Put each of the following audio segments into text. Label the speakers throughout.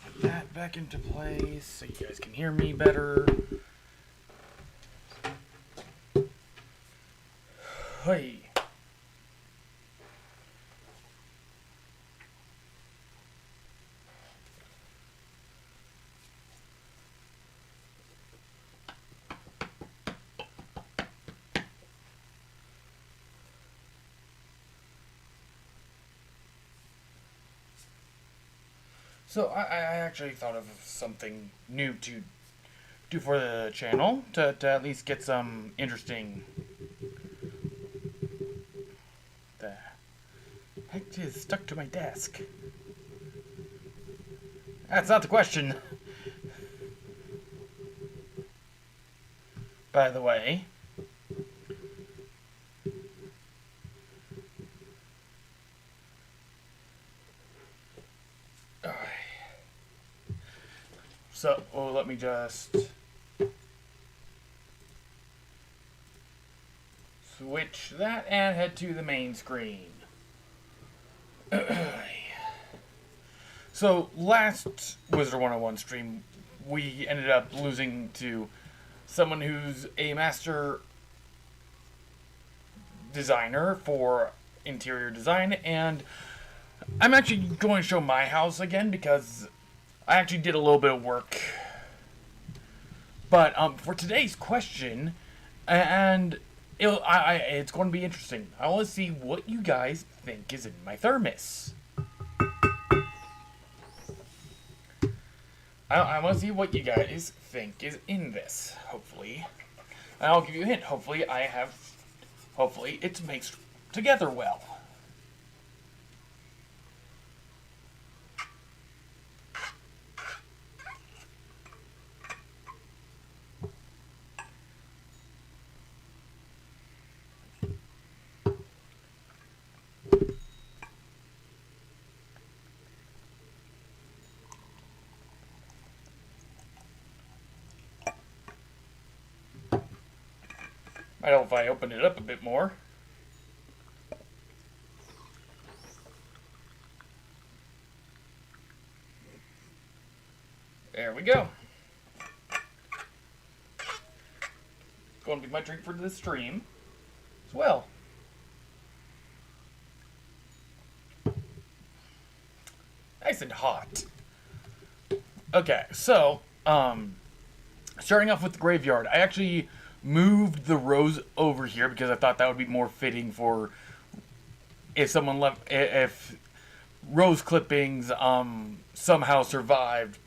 Speaker 1: Put that back into place so you guys can hear me better. Hey. So I actually thought of something new to do for the channel to at least get some interesting. The heck is stuck to my desk? That's not the question. By the way. So, let me just switch that and head to the main screen. So, last Wizard101 stream, we ended up losing to someone who's a master designer for interior design, and I'm actually going to show my house again because I actually did a little bit of work. But for today's question, and it's going to be interesting. I want to see what you guys think is in my thermos. I want to see what you guys think is in this, hopefully. And I'll give you a hint. Hopefully it's mixed together well. I don't know if I open it up a bit more. There we go. It's going to be my drink for the stream as well. Nice and hot. Okay, so, starting off with the graveyard, I actually moved the rose over here because I thought that would be more fitting for if rose clippings somehow survived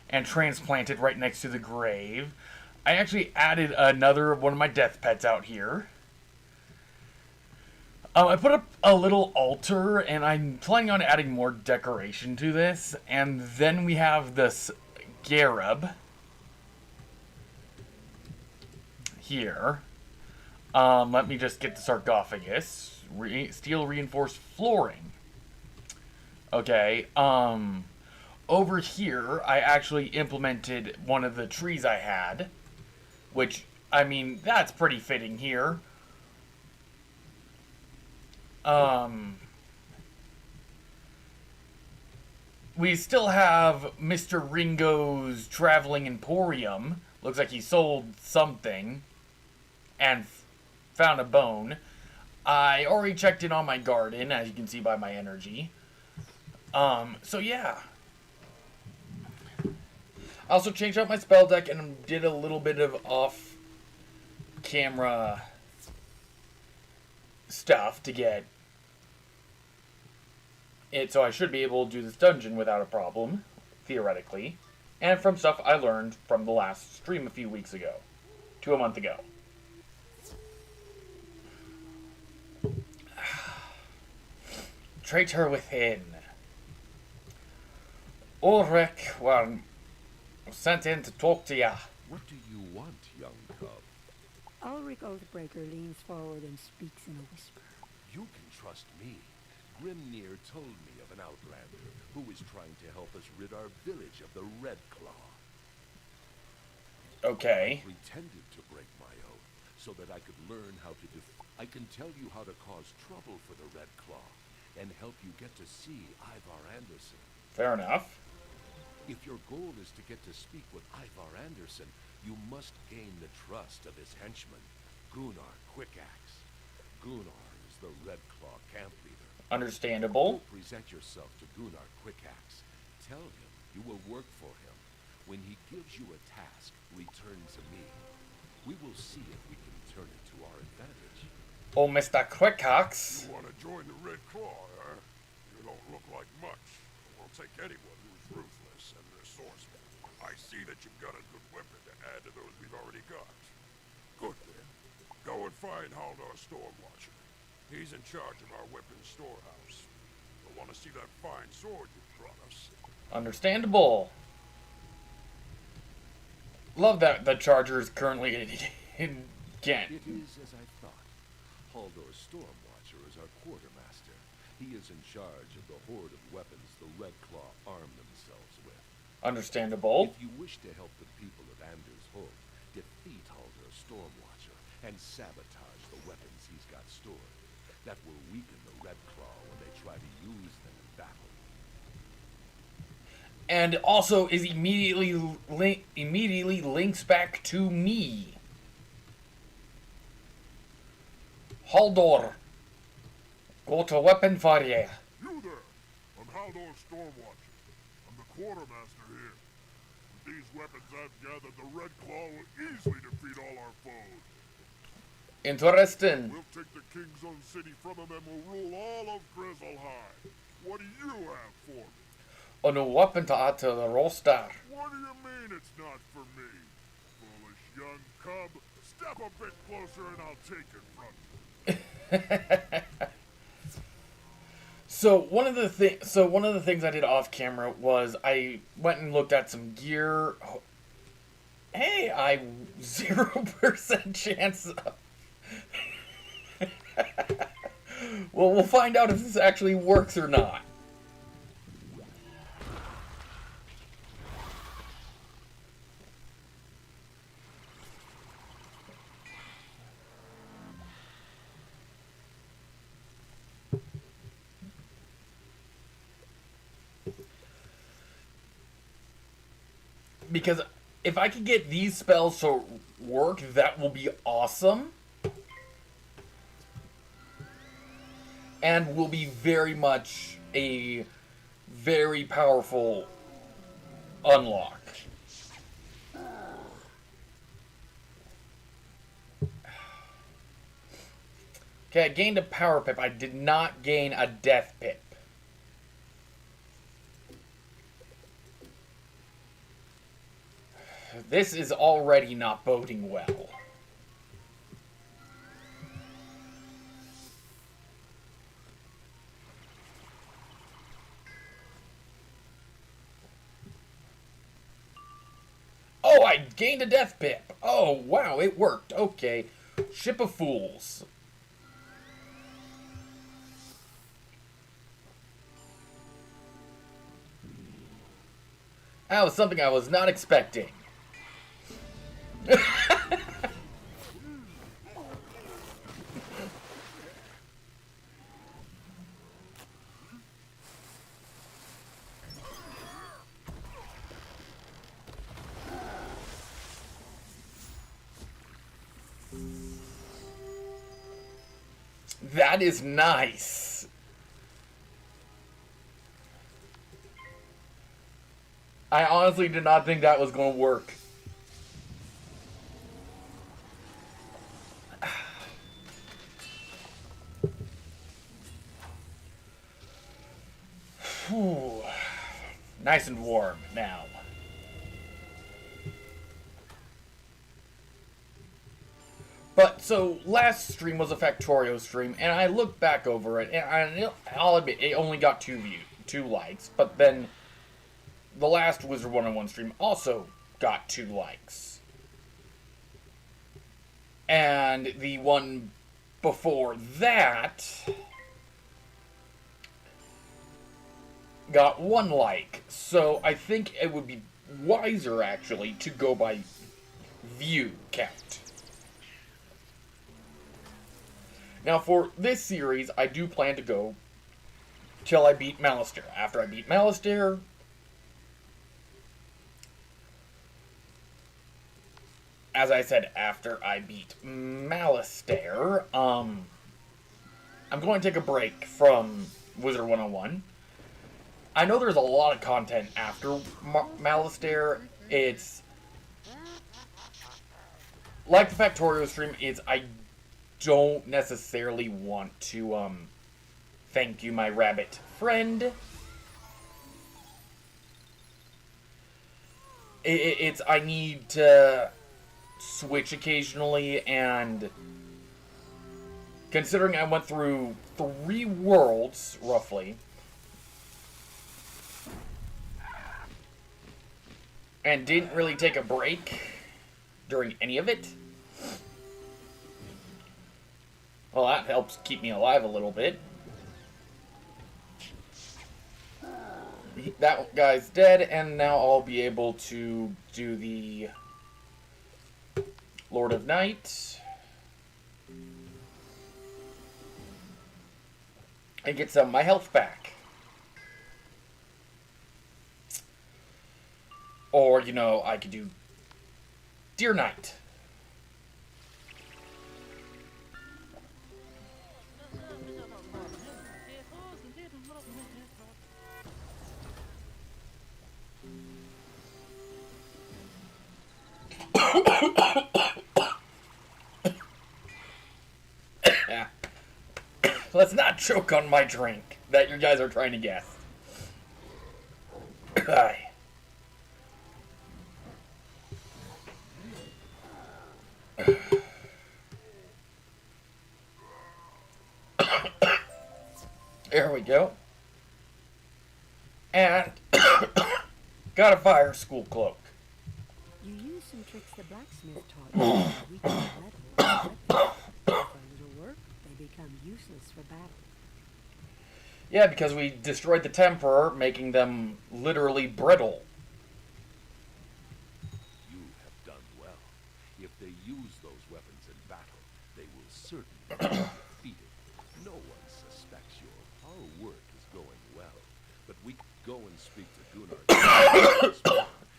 Speaker 1: and transplanted right next to the grave. I actually added another one of my death pets out here. I put up a little altar, and I'm planning on adding more decoration to this. And then we have this Garab here. Let me just get the sarcophagus. Steel reinforced flooring. Okay. Over here, I actually implemented one of the trees I had, which, I mean, that's pretty fitting here. We still have Mr. Ringo's Traveling Emporium. Looks like he sold something and found a bone. I already checked in on my garden, as you can see by my energy. So yeah. I also changed out my spell deck and did a little bit of off-camera stuff to get it, so I should be able to do this dungeon without a problem, theoretically. And from stuff I learned from the last stream a few weeks ago. To a month ago. Traitor within. Ulrich, well, sent in to talk to ya.
Speaker 2: What do you want, young cub?
Speaker 3: Ulrich Oathbreaker leans forward and speaks in a whisper.
Speaker 2: You can trust me. Grimnir told me of an outlander who is trying to help us rid our village of the Red Claw.
Speaker 1: Okay.
Speaker 2: I pretended to break my oath so that I could learn how to I can tell you how to cause trouble for the Red Claw and help you get to see Ivar Anderson.
Speaker 1: Fair enough.
Speaker 2: If your goal is to get to speak with Ivar Anderson, you must gain the trust of his henchman, Gunnar Quickaxe. Gunnar is the Red Claw camp leader.
Speaker 1: Understandable.
Speaker 2: Present yourself to Gunnar Quickaxe. Tell him you will work for him. When he gives you a task, return to me. We will see if we can turn it to our advantage.
Speaker 1: Oh, Mr. Quickaxe.
Speaker 4: You want to join the Red Claw, huh? You don't look like much. We'll take anyone who's ruthless and resourceful. I see that you've got a good weapon to add to those we've already got. Good then. Go and find Haldar Stormwatcher. He's in charge of our weapons storehouse. We'll want to see that fine sword you brought us.
Speaker 1: Understandable. Love that the Charger is currently in Ghent.
Speaker 2: It is as I thought. Haldor Stormwatcher is our quartermaster. He is in charge of the horde of weapons the Red Claw arm themselves with.
Speaker 1: Understandable.
Speaker 2: If you wish to help the people of Anders Hold, defeat Haldor Stormwatcher and sabotage the weapons he's got stored. That will weaken the Red Claw when they try to use them in battle.
Speaker 1: And also is immediately links back to me. Haldor, go to weapon fire.
Speaker 4: You there! I'm Haldor Stormwatcher. I'm the quartermaster here. With these weapons I've gathered, the Red Claw will easily defeat all our foes.
Speaker 1: Interesting.
Speaker 4: We'll take the King's Own city from them and we'll rule all of Grizzlehide. What do you have for me?
Speaker 1: A new weapon to add to the roster.
Speaker 4: What do you mean it's not for me? Foolish young cub. Step a bit closer and I'll take it from you.
Speaker 1: So one of the things I did off camera was I went and looked at some gear. Hey, I 0% chance. Well, we'll find out if this actually works or not. Because if I could get these spells to work, that will be awesome. And will be very much a very powerful unlock. Okay, I gained a power pip. I did not gain a death pip. This is already not boding well. Oh, I gained a death pip. Oh, wow, it worked. Okay. Ship of Fools. That was something I was not expecting. That is nice. I honestly did not think that was going to work. Whew. Nice and warm now. But, so, last stream was a Factorio stream, and I looked back over it, and I'll admit, it only got 2 likes, but then the last Wizard101 stream also got 2 likes. And the one before that got 1 like. So I think it would be wiser, actually, to go by view count. Now, for this series, I do plan to go till I beat Malistaire. After I beat Malistaire, as I said, after I beat Malastare, I'm going to take a break from Wizard101. I know there's a lot of content after Malastare. It's like the Factorio stream. I don't necessarily want to thank you, my rabbit friend. It's I need to switch occasionally, and considering I went through 3 worlds roughly, and didn't really take a break during any of it. Well, that helps keep me alive a little bit. That guy's dead, and now I'll be able to do the Lord of Night and get some of my health back. Or, you know, I could do Deer Knight. Let's not choke on my drink that you guys are trying to guess. There we go. And got a fire Skul cloak.
Speaker 3: You use some tricks the blacksmith taught you. We can metal. For a little work, they become useless for battle.
Speaker 1: Yeah, because we destroyed the Temperor, making them literally brittle.
Speaker 2: You have done well. If they use those weapons in battle, they will certainly be defeated. No one suspects our work is going well, but we go and speak to Gunnar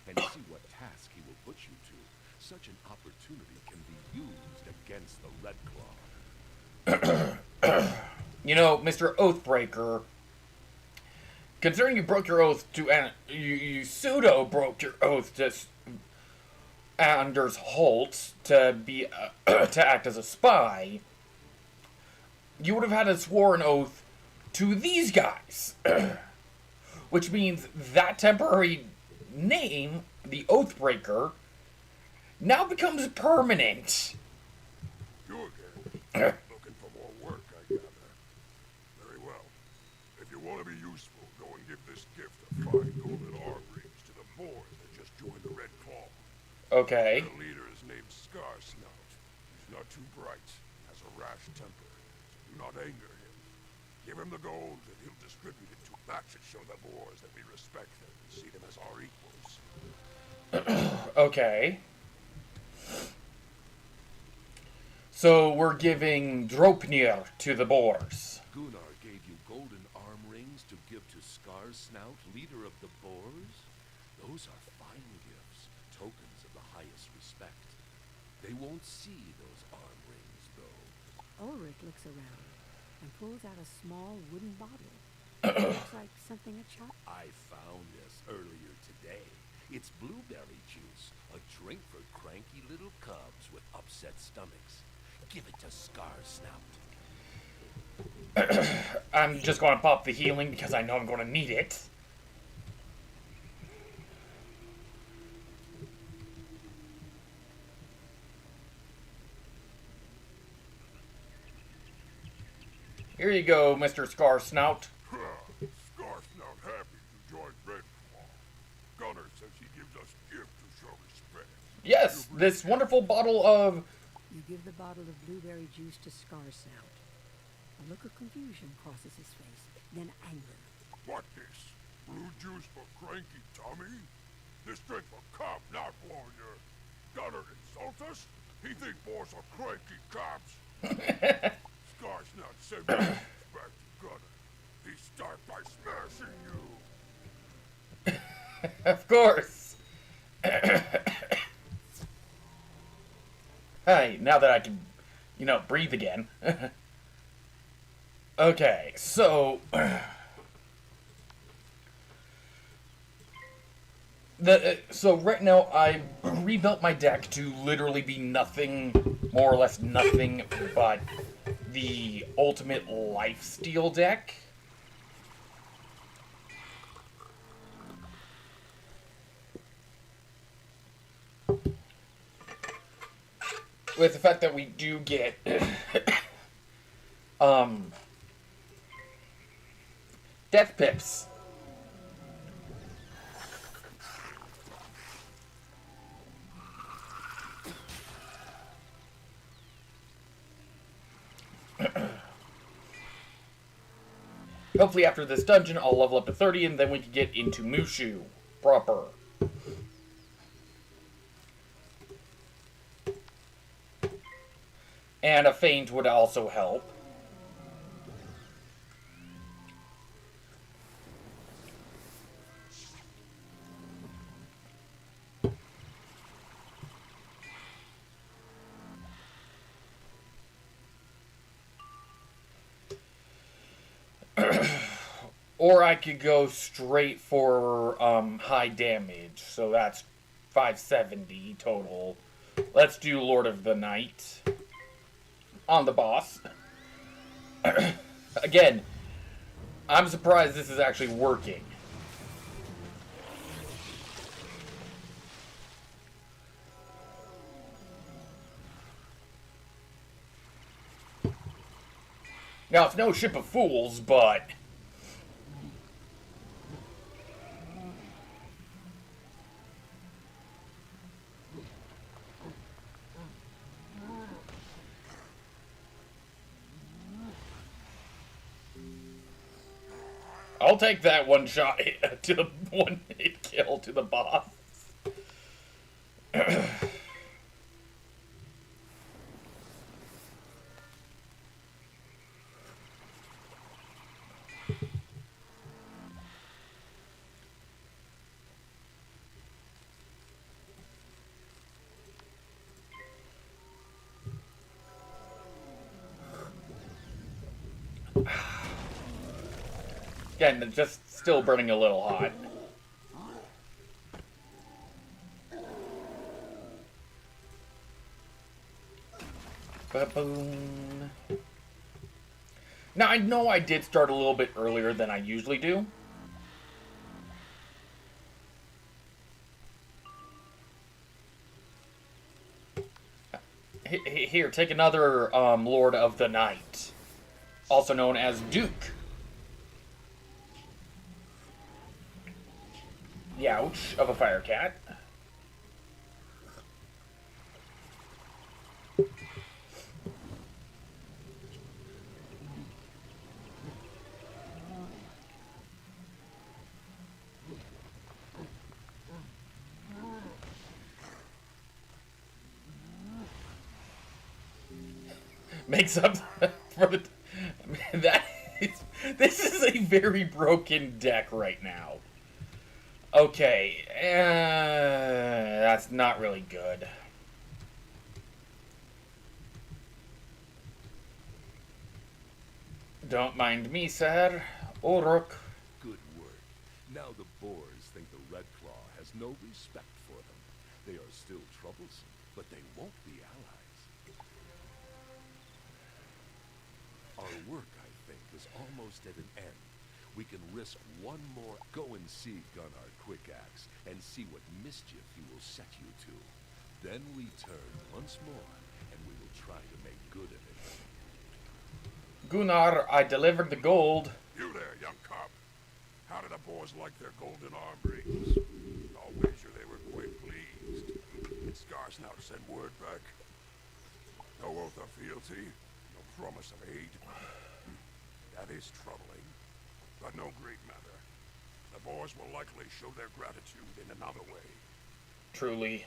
Speaker 2: and see what task he will put you to. Such an opportunity can be used against the Red Claw.
Speaker 1: You know, Mr. Oathbreaker, considering you broke your oath to, you pseudo broke your oath to Anders Holt to be, to act as a spy, you would have had a sworn oath to these guys. Which means that temporary name, the Oathbreaker, now becomes permanent.
Speaker 4: You again? Looking for more work, I gather. Very well. If you want to be useful, go and give this gift of fine golden arm rings to the boys that just joined the Red Claw.
Speaker 1: Okay.
Speaker 4: The leader is named Scarsnout. He's not too bright, has a rash temper, so do not anger him. Give him the gold and he'll distribute it to that should show the boys that we respect them and see them as our equals.
Speaker 1: Okay. So we're giving Dropnir to the Boars.
Speaker 2: Gunnar gave you golden arm rings to give to Scarsnout, leader of the Boars? Those are fine gifts, tokens of the highest respect. They won't see those arm rings, though.
Speaker 3: Ulrich looks around and pulls out a small wooden bottle. It looks like something a child.
Speaker 2: I found this earlier today. It's blueberry juice, a drink for cranky little cubs with upset stomachs. Give it to Scarsnout.
Speaker 1: I'm just going to pop the healing because I know I'm going to need it. Here you go, Mr. Scarsnout.
Speaker 4: Scarsnout happy to join Red Claw. Gunnar says he gives us gift to show respect.
Speaker 1: Yes, this wonderful bottle of...
Speaker 3: You give the bottle of blueberry juice to Scarsnout. A look of confusion crosses his face, then anger.
Speaker 4: What this? Blue juice for cranky tummy? This drink for cop, not warrior. Gunnar insult us? He think boys are cranky cops? Scarsnout send me back to Gunnar. He start by smashing you.
Speaker 1: Of course. Hey, now that I can, breathe again. Okay, so... so right now I rebuilt my deck to literally be nothing, more or less nothing, but the ultimate lifesteal deck. With the fact that we do get death pips. Hopefully after this dungeon I'll level up to 30 and then we can get into Mushu proper. And a feint would also help. Or I could go straight for high damage, so that's 570 total. Let's do Lord of the Night on the boss. Again, I'm surprised this is actually working. Now, it's no ship of fools, but... I'll take that one shot to the one hit kill to the boss. Again, just still burning a little hot. Ba-boom. Now, I know I did start a little bit earlier than I usually do. Here, take another Lord of the Night, also known as Duke. Youch of a fire cat. Makes up for the... This is a very broken deck right now. Okay, that's not really good. Don't mind me, sir. Orok.
Speaker 2: Good work. Now the boars think the Red Claw has no respect for them. They are still troublesome, but they won't be allies. Our work, I think, is almost at an end. We can risk one more. Go and see Gunnar Quickaxe and see what mischief he will set you to. Then return once more, and we will try to make good of it.
Speaker 1: Gunnar, I delivered the gold.
Speaker 4: You there, young cop. How did the boys like their golden arm rings? I'll wager they were quite pleased. Did Scarsnout send word back? No oath of fealty, no promise of aid. That is troubling, but no great matter. The boys will likely show their gratitude in another way.
Speaker 1: Truly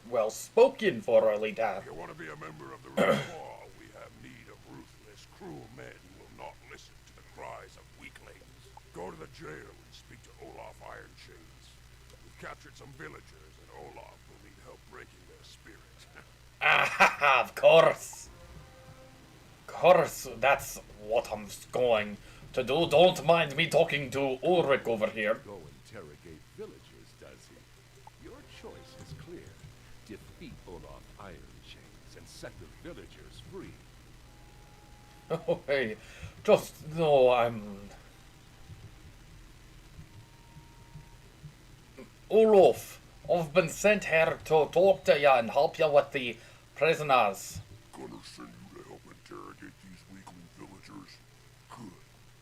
Speaker 1: well spoken for a leader.
Speaker 4: If you want to be a member of the Red Claw, we have need of ruthless, cruel men who will not listen to the cries of weaklings. Go to the jail and speak to Olaf Ironchains. We've captured some villagers, and Olaf will need help breaking their spirit.
Speaker 1: Aha! course. Course, that's what I'm going to do. Don't mind me talking to Ulrich over here.
Speaker 2: Go interrogate villagers, does he? Your choice is clear. Defeat Olaf Iron Chains and set the villagers free.
Speaker 1: Oh, hey, just no, Olaf, I've been sent here to talk to you and help you with the prisoners.
Speaker 4: Gonna send you to help interrogate these weakling villagers? Good.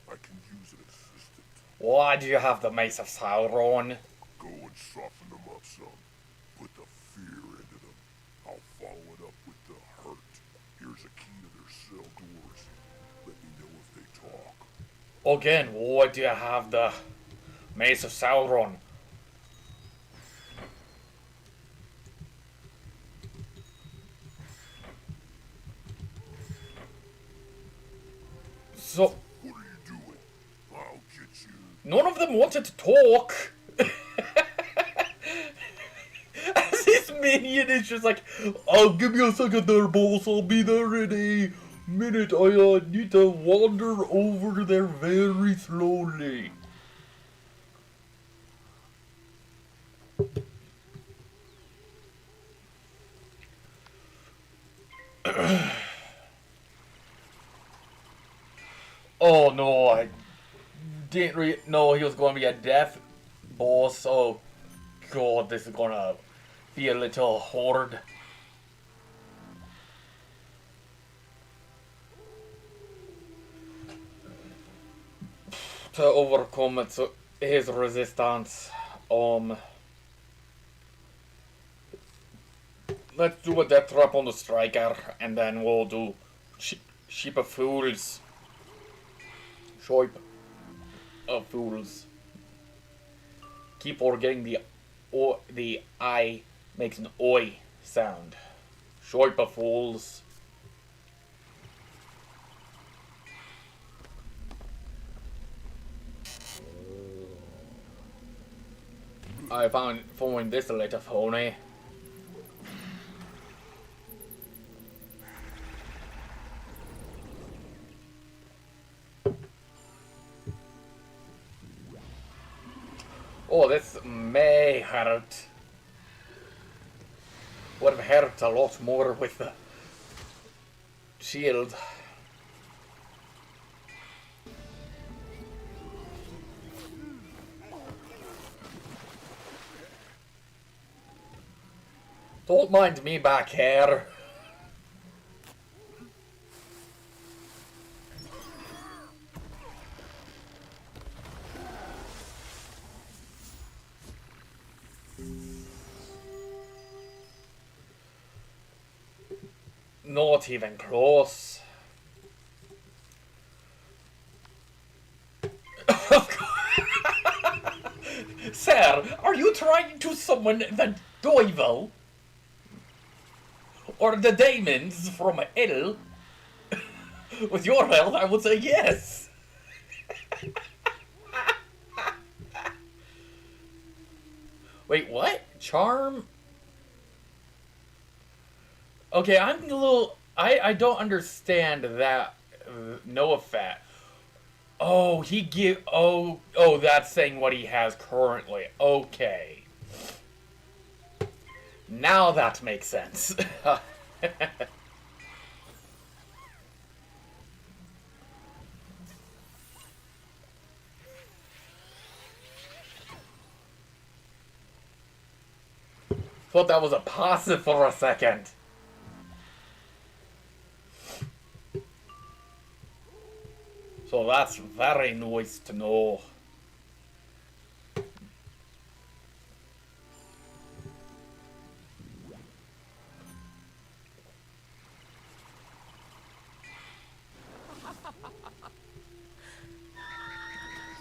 Speaker 4: I can use an assistant.
Speaker 1: Why do you have the Mace of Sauron?
Speaker 4: Go and soften them up some. Put the fear into them. I'll follow it up with the hurt. Here's a key to their cell doors. Let me know if they talk.
Speaker 1: Again, why do you have the Mace of Sauron? So,
Speaker 4: What are you doing? I'll get you.
Speaker 1: none of them wanted to talk. As his minion is just like, oh, give me a second there, boss. I'll be there in a minute. I need to wander over there very slowly. Oh no, I didn't know he was going to be a death boss. Oh god, this is gonna be a little hard. To overcome his resistance, let's do a death trap on the striker, and then we'll do Sheep of Fools. Sheep of Fools. Keep forgetting the I makes an oi sound. Sheep of Fools. I found this a little phony. Oh, this may hurt. Would have hurt a lot more with the shield. Don't mind me back here. Not even close. Sir, are you trying to summon the devil? Or the demons from hell? With your help, I would say yes. Wait, what? Charm? Okay, I'm a little... I don't understand that no effect. Oh, he give... Oh, that's saying what he has currently. Okay. Now that makes sense. Thought that was a passive for a second. So that's very nice to know.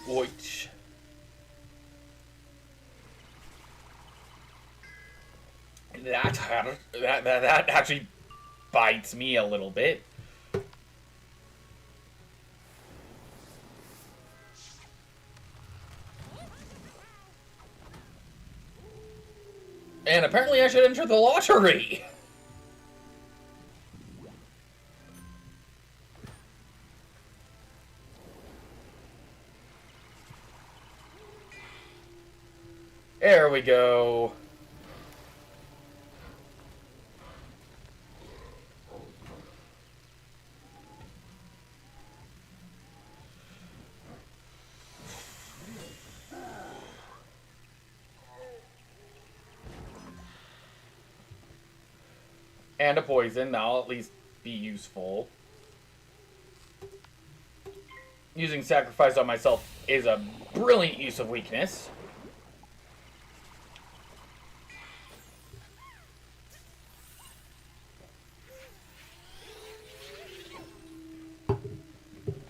Speaker 1: Which that hurt. That actually bites me a little bit. And apparently I should enter the lottery. There we go. And a poison, that'll at least be useful. Using sacrifice on myself is a brilliant use of weakness.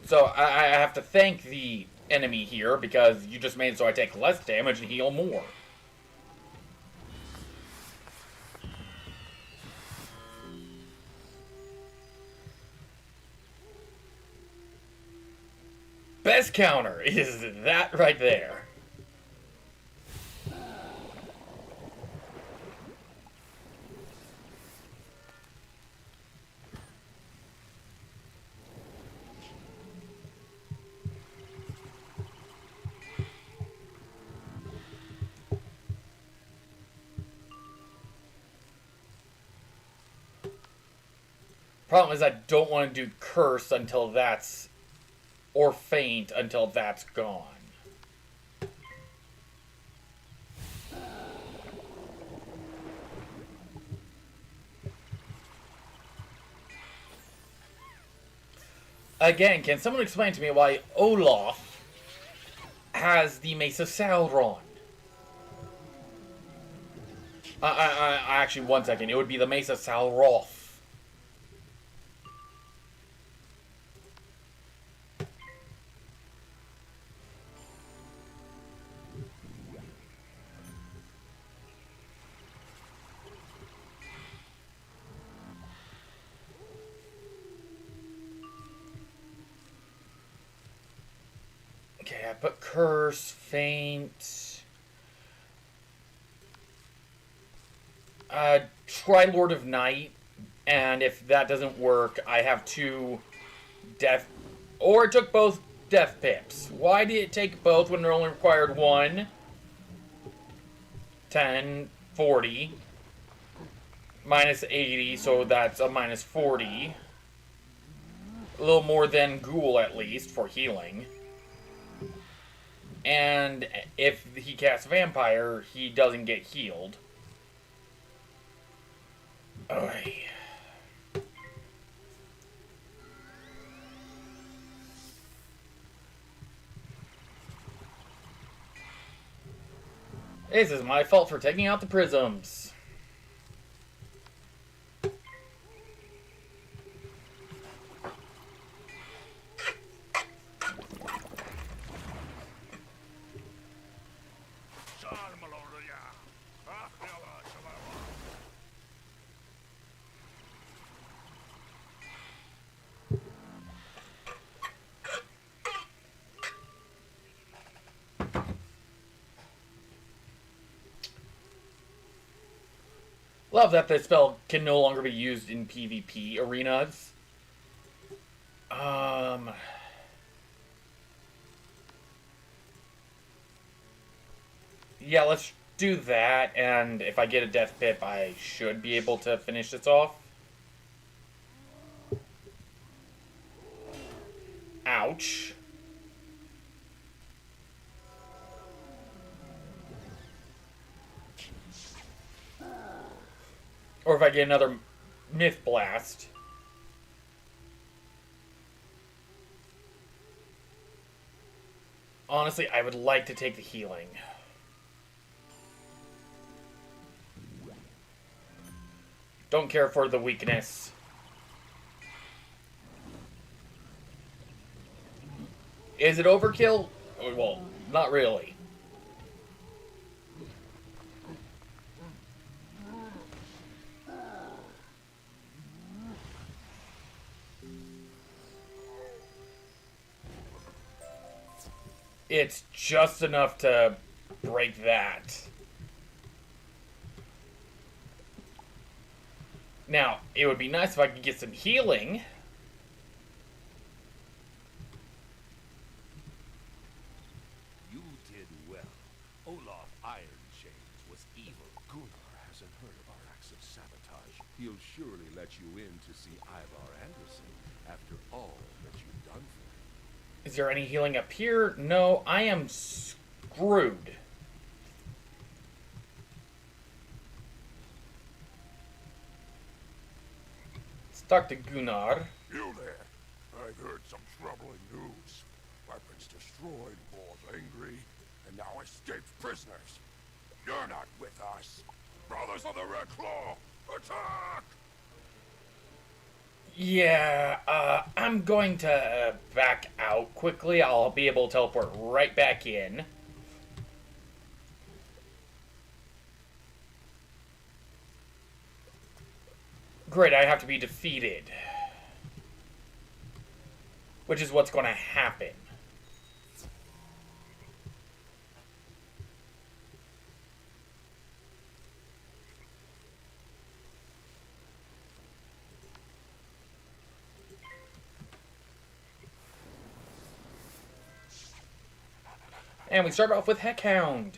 Speaker 1: So I have to thank the enemy here because you just made it so I take less damage and heal more. Best counter is that right there. Problem is I don't want to do curse until that's... or faint until that's gone. Again, can someone explain to me why Olaf has the Mace of Sauron? Actually, one second. It would be the Mace of Sauroth. Okay, I put curse, faint. Try Lord of Night, and if that doesn't work, I have 2 death... Or it took both death pips. Why did it take both when it only required 1? 10, 40. Minus 80, so that's a minus 40. A little more than Ghoul, at least, for healing. And if he casts Vampire, he doesn't get healed. Oy. This is my fault for taking out the prisms. Love that this spell can no longer be used in PvP arenas. Yeah, let's do that, and if I get a death pip, I should be able to finish this off. Ouch. Or if I get another Myth Blast. Honestly, I would like to take the healing. Don't care for the weakness. Is it overkill? Well, not really. It's just enough to break that. Now, it would be nice if I could get some healing.
Speaker 2: You did well. Olaf Iron Chain He'll surely let you in to see Ivar Anderson after all that you've done for him.
Speaker 1: Is there any healing up here? No, I am screwed. Let's talk to Gunnar.
Speaker 4: You there? I've heard some troubling news. Weapons destroyed, wars angry, and now escaped prisoners. You're not with us. Brothers of the Red Claw, attack!
Speaker 1: Yeah, I'm going to back out quickly. I'll be able to teleport right back in. Great, I have to be defeated. Which is what's going to happen. And we start off with Heckhound.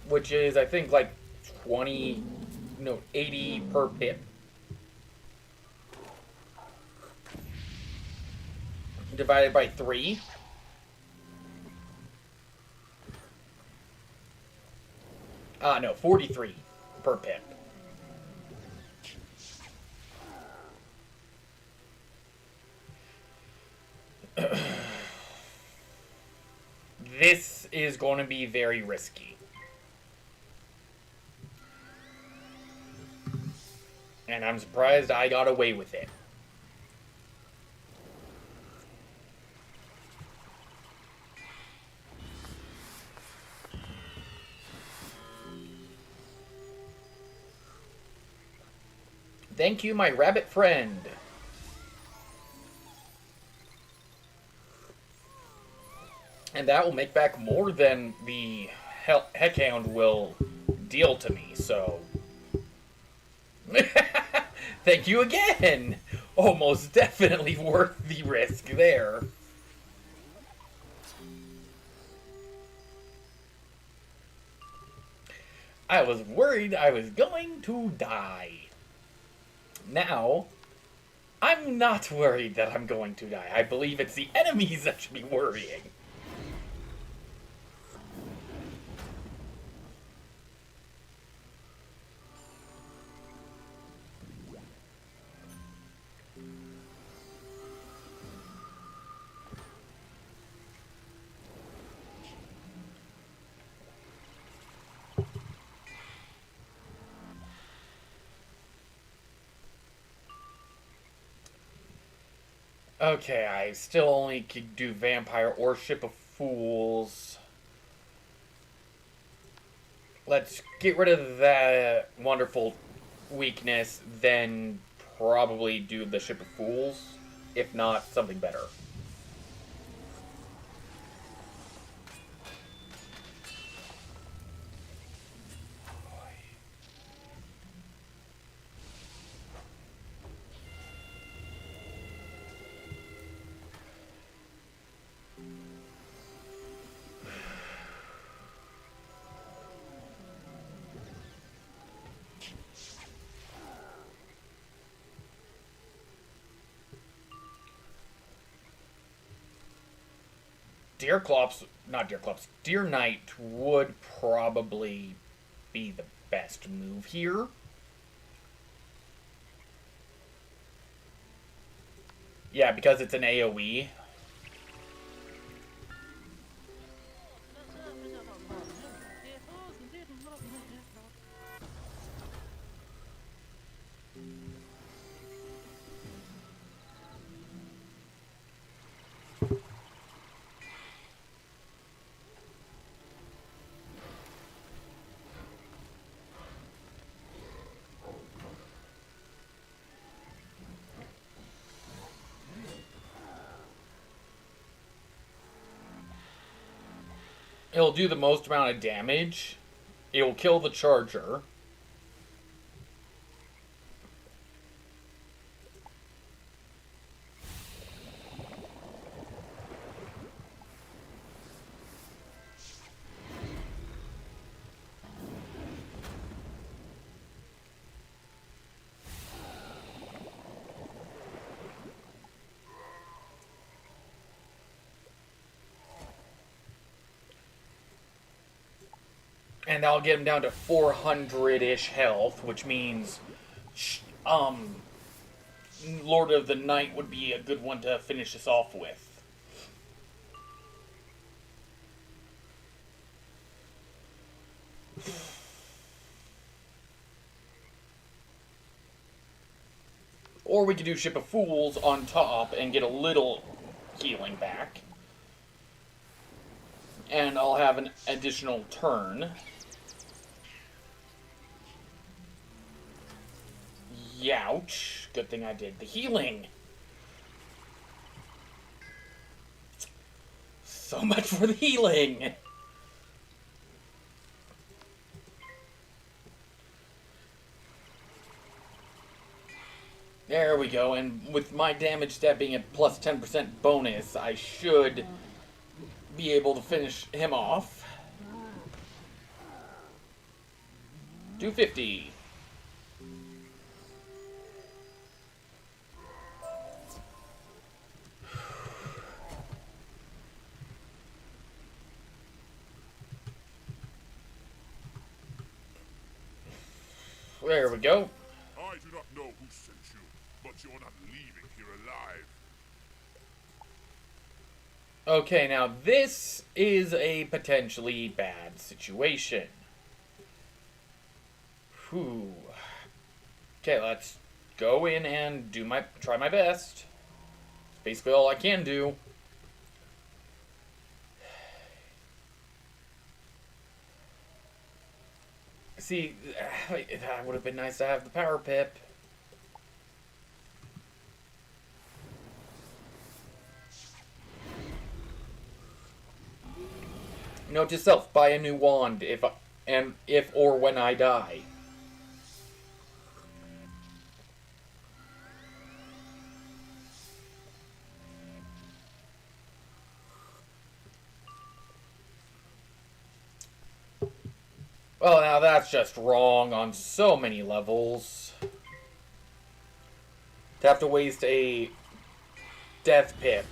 Speaker 1: Which is, I think, like 80 per pip. Divided by 3. No, 43 per pip. This is going to be very risky. And I'm surprised I got away with it. Thank you, my rabbit friend. And that will make back more than the Heckhound will deal to me, so... Thank you again! Almost definitely worth the risk there. I was worried I was going to die. Now, I'm not worried that I'm going to die. I believe it's the enemies that should be worrying. Okay, I still only could do Vampire or Ship of Fools. Let's get rid of that wonderful weakness, then probably do the Ship of Fools. If not, something better. Deer Knight would probably be the best move here. Yeah, because it's an AoE. It'll do the most amount of damage. It will kill the charger. And that'll get him down to 400-ish health, which means, Lord of the Night would be a good one to finish this off with. Or we could do Ship of Fools on top and get a little healing back. And I'll have an additional turn. Youch. Good thing I did the healing. So much for the healing. There we go, and with my damage stat being a plus 10% bonus, I should be able to finish him off. 250. There we go.
Speaker 4: I do not know who sent you, but you're not leaving here alive.
Speaker 1: Okay, now this is a potentially bad situation. Whew. Okay, let's go in and try my best. It's basically all I can do. See, that would have been nice to have the power pip. Note to self, buy a new wand if or when I die. Well, now that's just wrong on so many levels. To have to waste a death pip.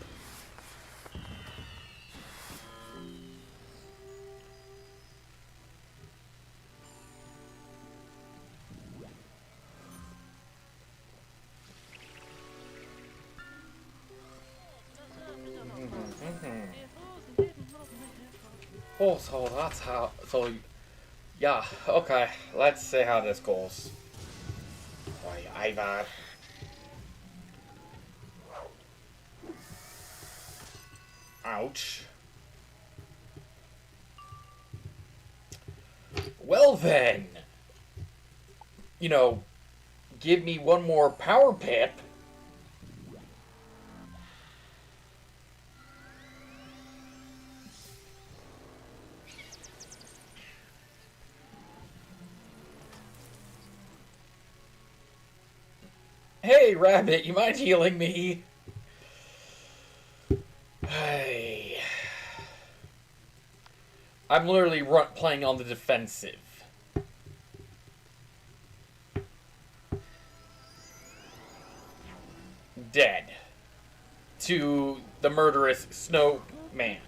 Speaker 1: Oh, so that's how. So, yeah, okay. Let's see how this goes. Boy, Ivar. Ouch. Well then, you know, give me one more power pip. Hey, Rabbit, you mind healing me? Hey. I'm literally playing on the defensive. Dead. To the murderous snowman.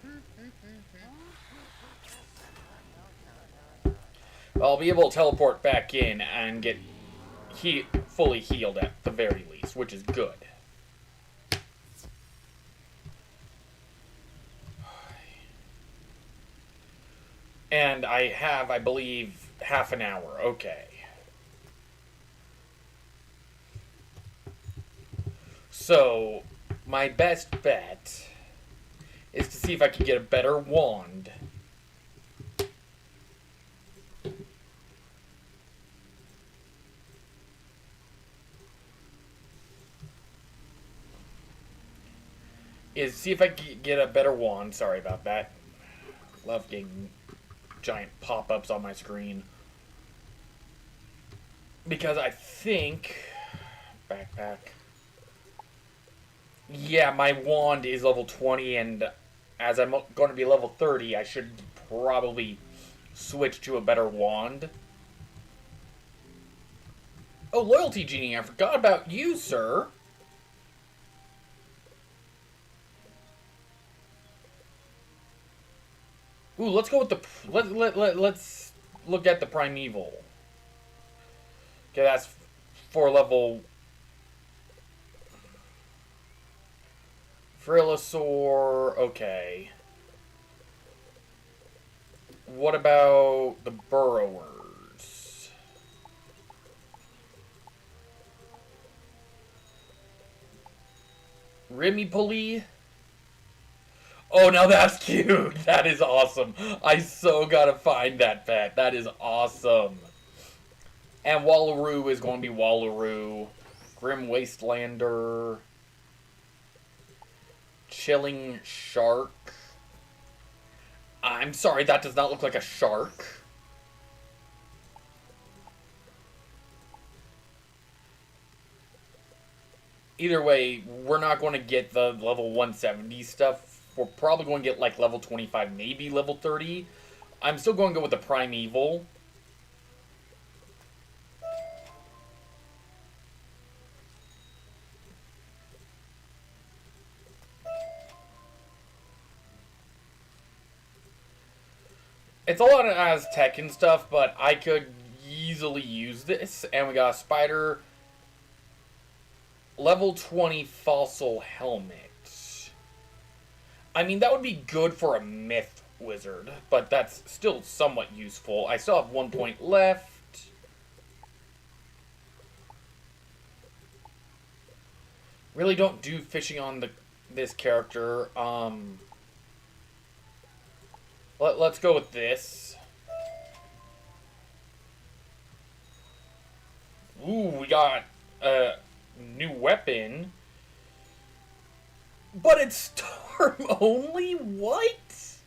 Speaker 1: I'll be able to teleport back in and get fully healed at the very least, which is good. And I have, I believe, half an hour. Okay. So, my best bet is to see if I can get a better wand. Is see if I can get a better wand. Sorry about that. Love getting giant pop-ups on my screen. Because I think... Backpack. Yeah, my wand is level 20, and as I'm going to be level 30, I should probably switch to a better wand. Oh, Loyalty Genie, I forgot about you, sir. Ooh, let's go with the... Let's look at the primeval. Okay, that's for level Frillosaur. Okay. What about the burrowers? Rimipoli? Oh, now that's cute. That is awesome. I so gotta find that pet. That is awesome. And Wallaroo is going to be Wallaroo. Grim Wastelander. Chilling Shark. I'm sorry, that does not look like a shark. Either way, we're not going to get the level 170 stuff. We're probably going to get like level 25, maybe level 30. I'm still going to go with the primeval. It's a lot of Aztec and stuff, but I could easily use this. And we got a spider. Level 20 fossil helmet. I mean, that would be good for a myth wizard, but that's still somewhat useful. I still have 1 point left. Really don't do fishing on this character. Let's go with this. Ooh, we got a new weapon. But it's storm only? What?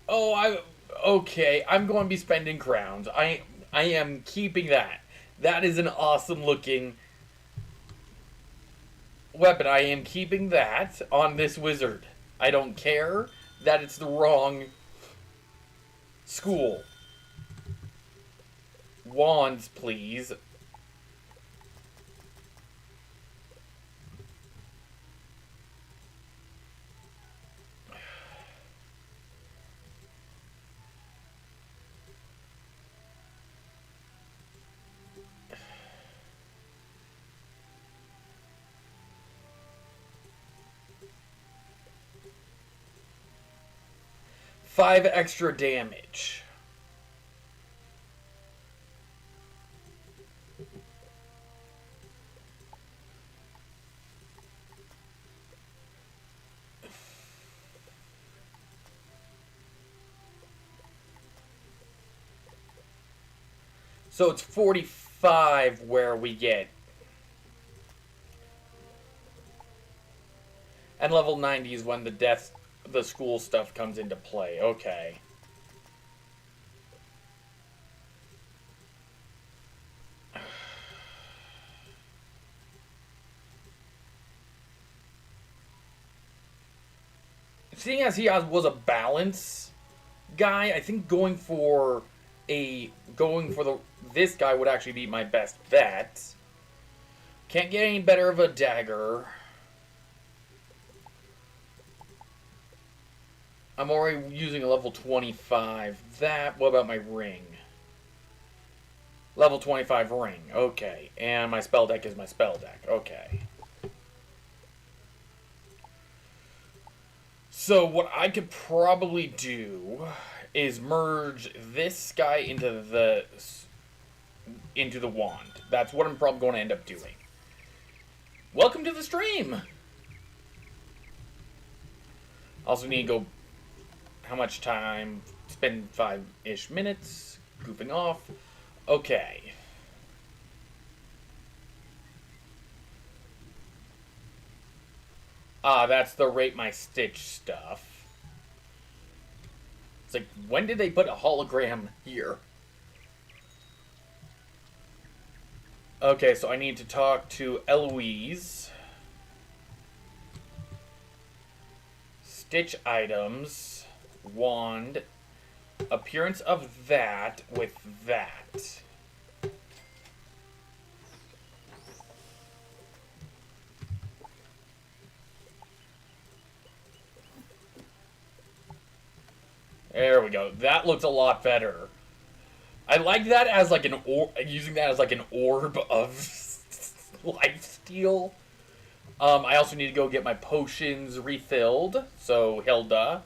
Speaker 1: Oh, okay. I'm going to be spending crowns. I am keeping that. That is an awesome looking weapon. I am keeping that on this wizard. I don't care that it's the wrong school. Wands, please. Five extra damage. So it's 45 where we get. And level 90 is when the school stuff comes into play. Okay. Seeing as he was a balance guy, I think going for this guy would actually be my best bet. Can't get any better of a dagger. I'm already using a level 25. What about my ring? Level 25 ring. Okay. And my spell deck is my spell deck. Okay. So what I could probably do is merge this guy into the wand. That's what I'm probably going to end up doing. Welcome to the stream! Also need to go... How much time? Spend 5-ish minutes. Goofing off. Okay. Ah, that's the rate my stitch stuff. It's like, when did they put a hologram here? Okay, so I need to talk to Eloise. Stitch items. Wand. Appearance of that with that. There we go. That looks a lot better. I like that as like an using that as like an orb of lifesteal. I also need to go get my potions refilled. So Hilda.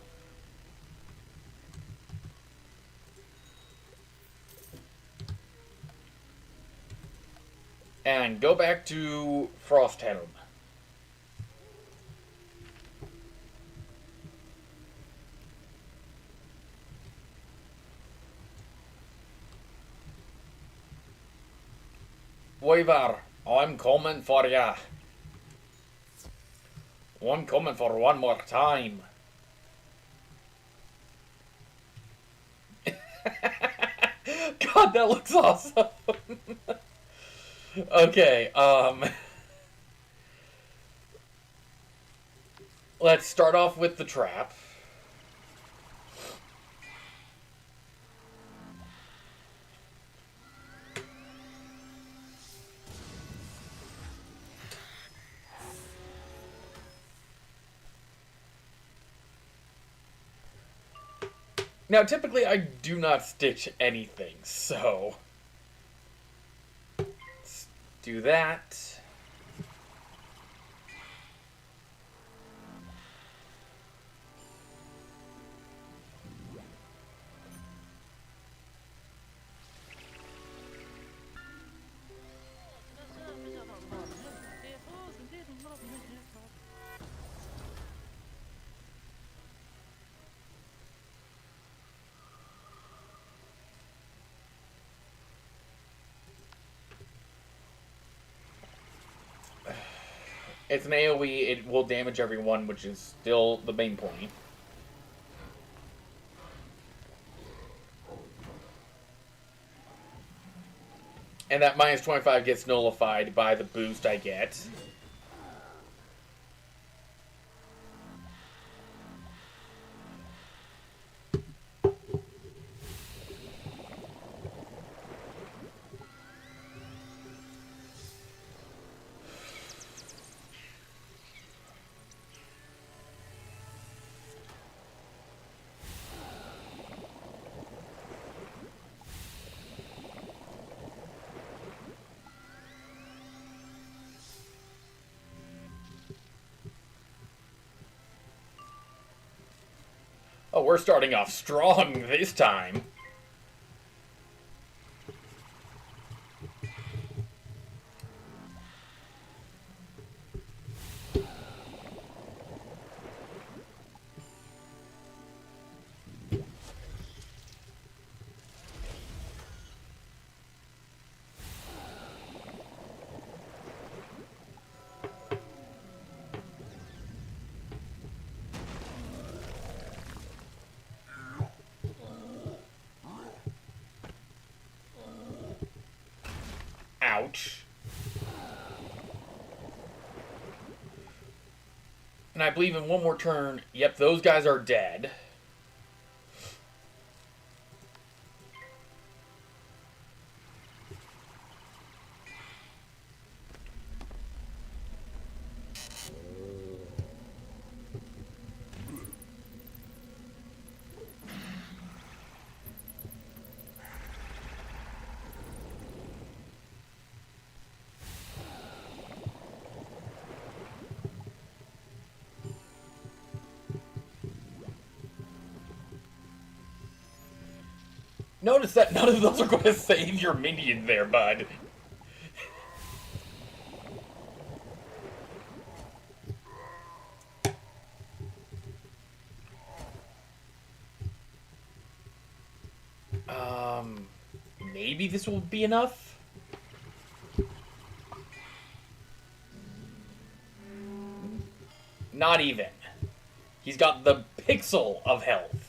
Speaker 1: And go back to Frosthelm. Weaver, I'm coming for ya. I'm coming for one more time. God, that looks awesome. Okay, let's start off with the trap. Now, typically, I do not stitch anything, so let's do that. It's an AoE, it will damage everyone, which is still the main point. And that minus 25 gets nullified by the boost I get. Oh, we're starting off strong this time. Ouch. And I believe in one more turn, yep, those guys are dead. Notice that none of those are going to save your minion there, bud. Maybe this will be enough? Not even. He's got the pixel of health.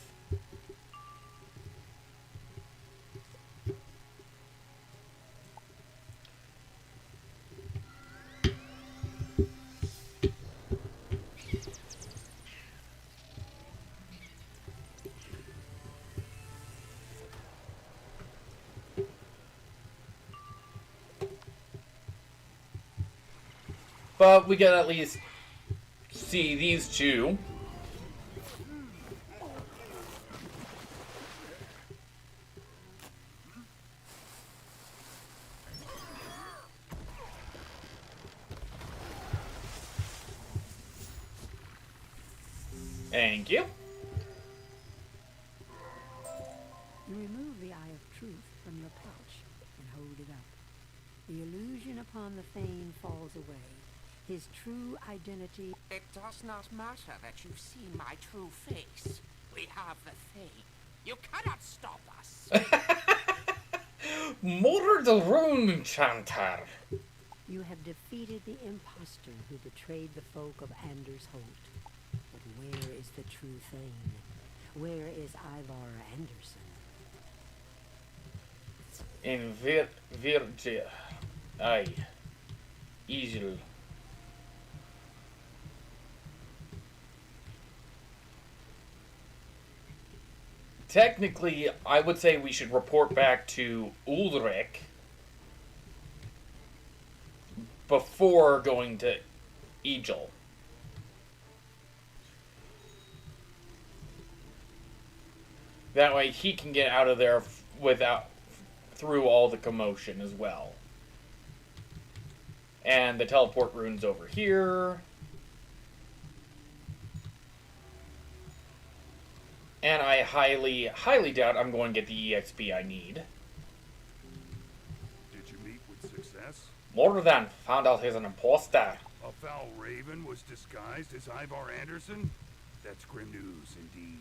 Speaker 1: But we can at least see these two. Thank you.
Speaker 3: You remove the Eye of Truth from your pouch and hold it up. The illusion upon the Thane falls away. His true identity...
Speaker 5: It does not matter that you've seen my true face. We have the Thane. You cannot stop us.
Speaker 1: Murder the rune chanter.
Speaker 3: You have defeated the impostor who betrayed the folk of Anders Holt. But where is the true Thane? Where is Ivar Anderson?
Speaker 1: In Virgil. Aye. Easel. Technically, I would say we should report back to Ulrich before going to Egil. That way he can get out of there without through all the commotion as well. And the teleport rune's over here. And I highly, highly doubt I'm going to get the EXP I need.
Speaker 4: Did you meet with success?
Speaker 1: More than found out he's an imposter.
Speaker 4: A foul raven was disguised as Ivar Anderson? That's grim news indeed.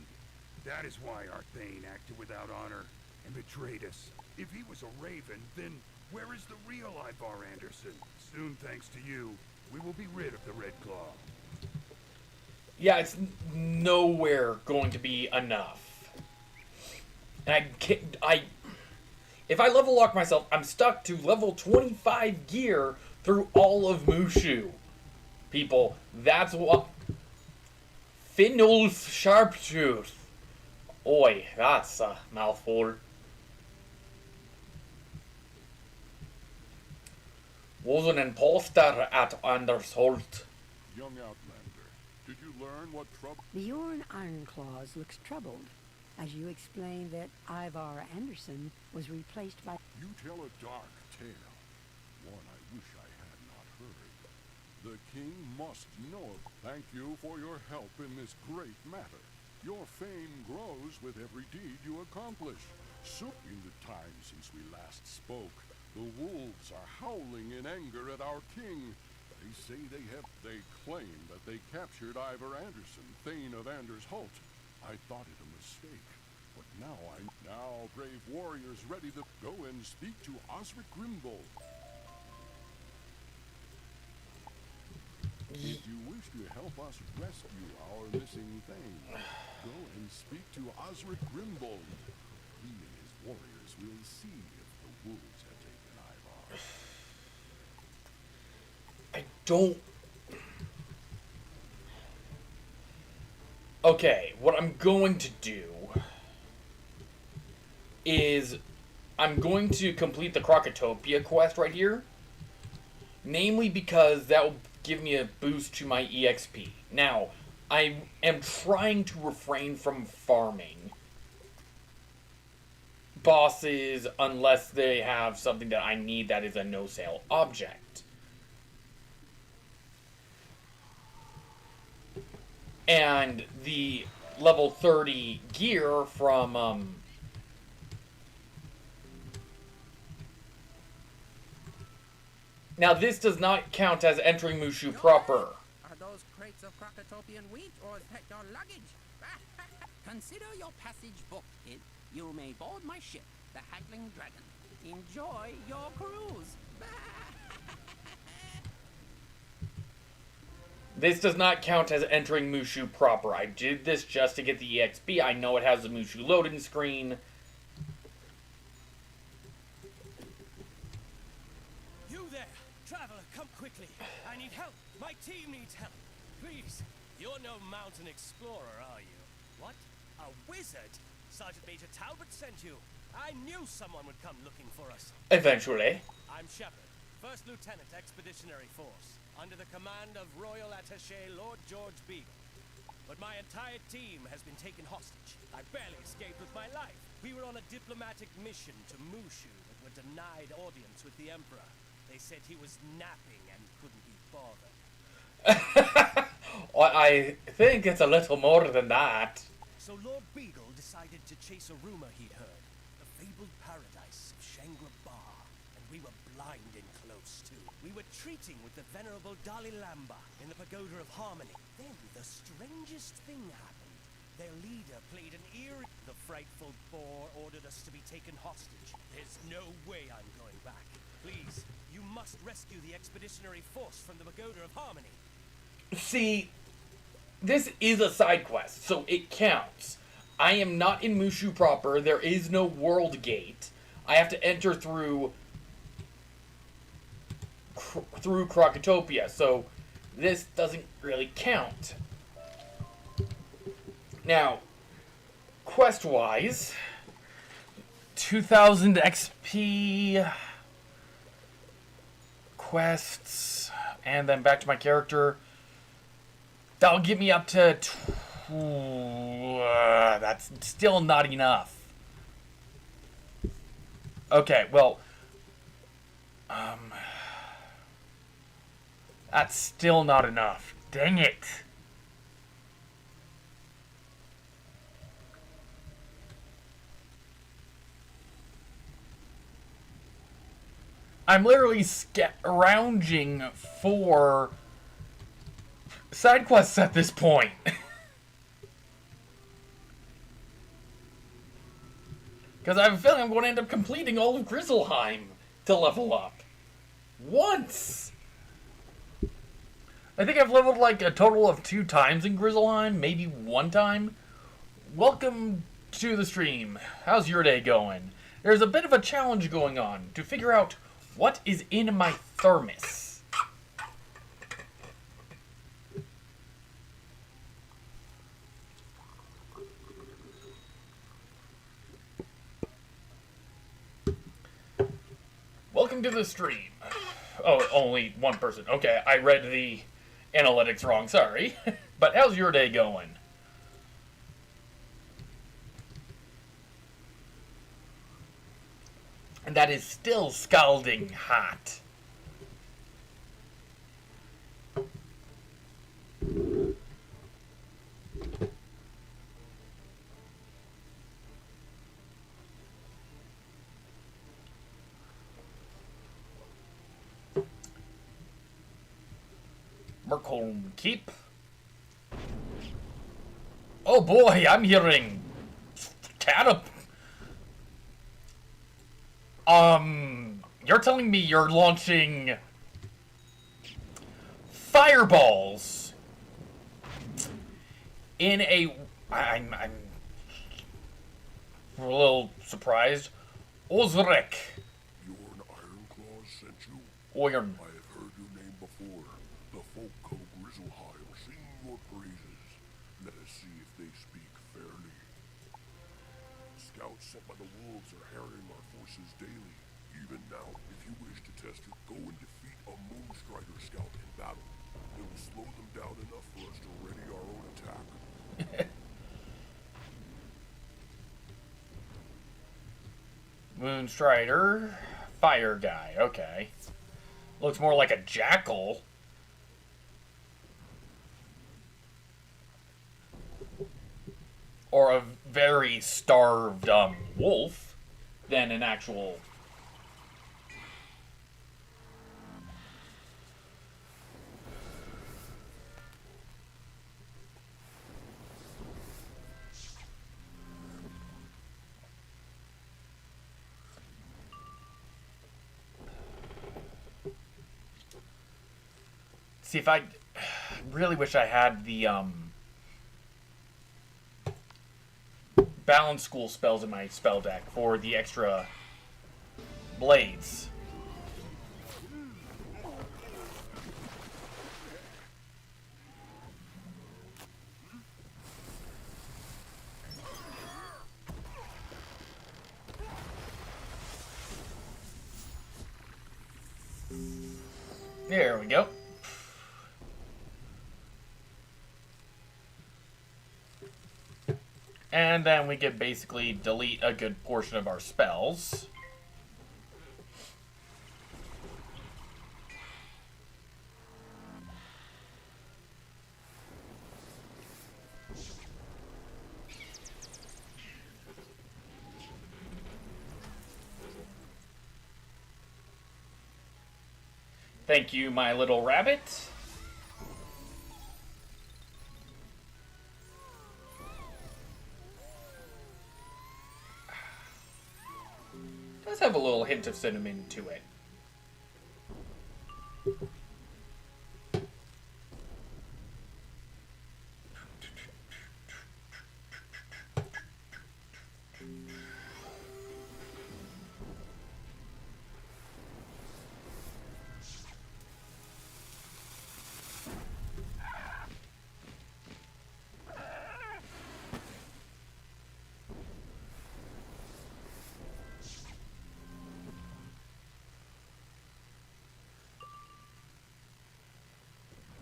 Speaker 4: That is why our Thane acted without honor and betrayed us. If he was a raven, then where is the real Ivar Anderson? Soon, thanks to you, we will be rid of the Red Claw.
Speaker 1: Yeah, it's nowhere going to be enough. And if I level lock myself, I'm stuck to level 25 gear through all of Mushu. People, that's what... Finnulf Sharptooth. Oi, that's a mouthful. Was an imposter at Anders Holt.
Speaker 2: Young Outlander, did you learn what trouble...
Speaker 3: Bjorn Ironclaws looks troubled, as you explain that Ivar Anderson was replaced by...
Speaker 2: You tell a dark tale, one I wish I had not heard. The king must know. Thank you for your help in this great matter. Your fame grows with every deed you accomplish. So, in the time since we last spoke, the wolves are howling in anger at our king. They say they claim that they captured Ivar Anderson, Thane of Anders Holt. I thought it a mistake, but now brave warriors ready to go and speak to Osric Grimbold. If you wish to help us rescue our missing Thane, go and speak to Osric Grimbold. He and his warriors will see if the wolves have taken Ivar.
Speaker 1: I don't... Okay, what I'm going to do is I'm going to complete the Crocotopia quest right here. Namely because that will give me a boost to my EXP. Now, I am trying to refrain from farming bosses unless they have something that I need that is a no-sale object. And the level 30 gear from, Now, this does not count as entering Mushu proper.
Speaker 5: Are those crates of Crocotopian wheat, or is that your luggage? Consider your passage booked, kid. You may board my ship, the Haggling Dragon. Enjoy your cruise.
Speaker 1: This does not count as entering Mushu proper. I did this just to get the EXP. I know it has the Mushu loading screen.
Speaker 6: You there, traveler, come quickly. I need help. My team needs help. Please. You're no mountain explorer, are you? What? A wizard? Sergeant Major Talbot sent you. I knew someone would come looking for us.
Speaker 1: Eventually.
Speaker 6: I'm Shepard, First Lieutenant Expeditionary Force, under the command of Royal Attaché Lord George Beagle. But my entire team has been taken hostage. I barely escaped with my life. We were on a diplomatic mission to Mushu, but were denied audience with the Emperor. They said he was napping and couldn't be bothered.
Speaker 1: I think it's a little more than that.
Speaker 6: So Lord Beagle decided to chase a rumor he'd heard. The fabled paradise of Shangri-Bar. And we were blind and close, too. We were treating with the venerable Dalai Lama in the Pagoda of Harmony. Then the strangest thing happened. Their leader played an eerie... The frightful boar ordered us to be taken hostage. There's no way I'm going back. Please, you must rescue the expeditionary force from the Pagoda of Harmony.
Speaker 1: See, this is a side quest, so it counts. I am not in Mushu proper. There is no world gate. I have to enter through Krokotopia, so this doesn't really count. Now, quest-wise, 2,000 XP quests, and then back to my character. That'll get me up to... that's still not enough. Okay, well... that's still not enough. Dang it. I'm literally scrounging for side quests at this point. Because I have a feeling I'm going to end up completing all of Grizzleheim to level up. Once! I think I've leveled like a total of 2 times in Grizzleheim, maybe 1 time. Welcome to the stream. How's your day going? There's a bit of a challenge going on to figure out what is in my thermos. Welcome to the stream. Oh, only 1 person. Okay, I read the analytics wrong, sorry. But how's your day going? And that is still scalding hot. Merkholm Keep. Oh boy, I'm hearing you're telling me you're launching fireballs in a... I'm a little surprised. Ozrek.
Speaker 4: Yorn Ironclaws sent you?
Speaker 1: Oirn.
Speaker 4: I have heard your name before. The folk of Grizzleheim sing your praises. Let us see if they speak fairly. Scouts sent by the wolves are harrying our forces daily. Even now, if you wish to test it, go and defeat a Moonstrider scout in battle. It will slow them down enough for us to ready our own attack.
Speaker 1: Moonstrider. Fire guy. Okay. Looks more like a jackal. Or a very starved wolf than an actual... See, if I really wish I had the balance school spells in my spell deck for the extra blades. There we go. And then we could basically delete a good portion of our spells. Thank you, my little rabbit. Does have a little hint of cinnamon to it.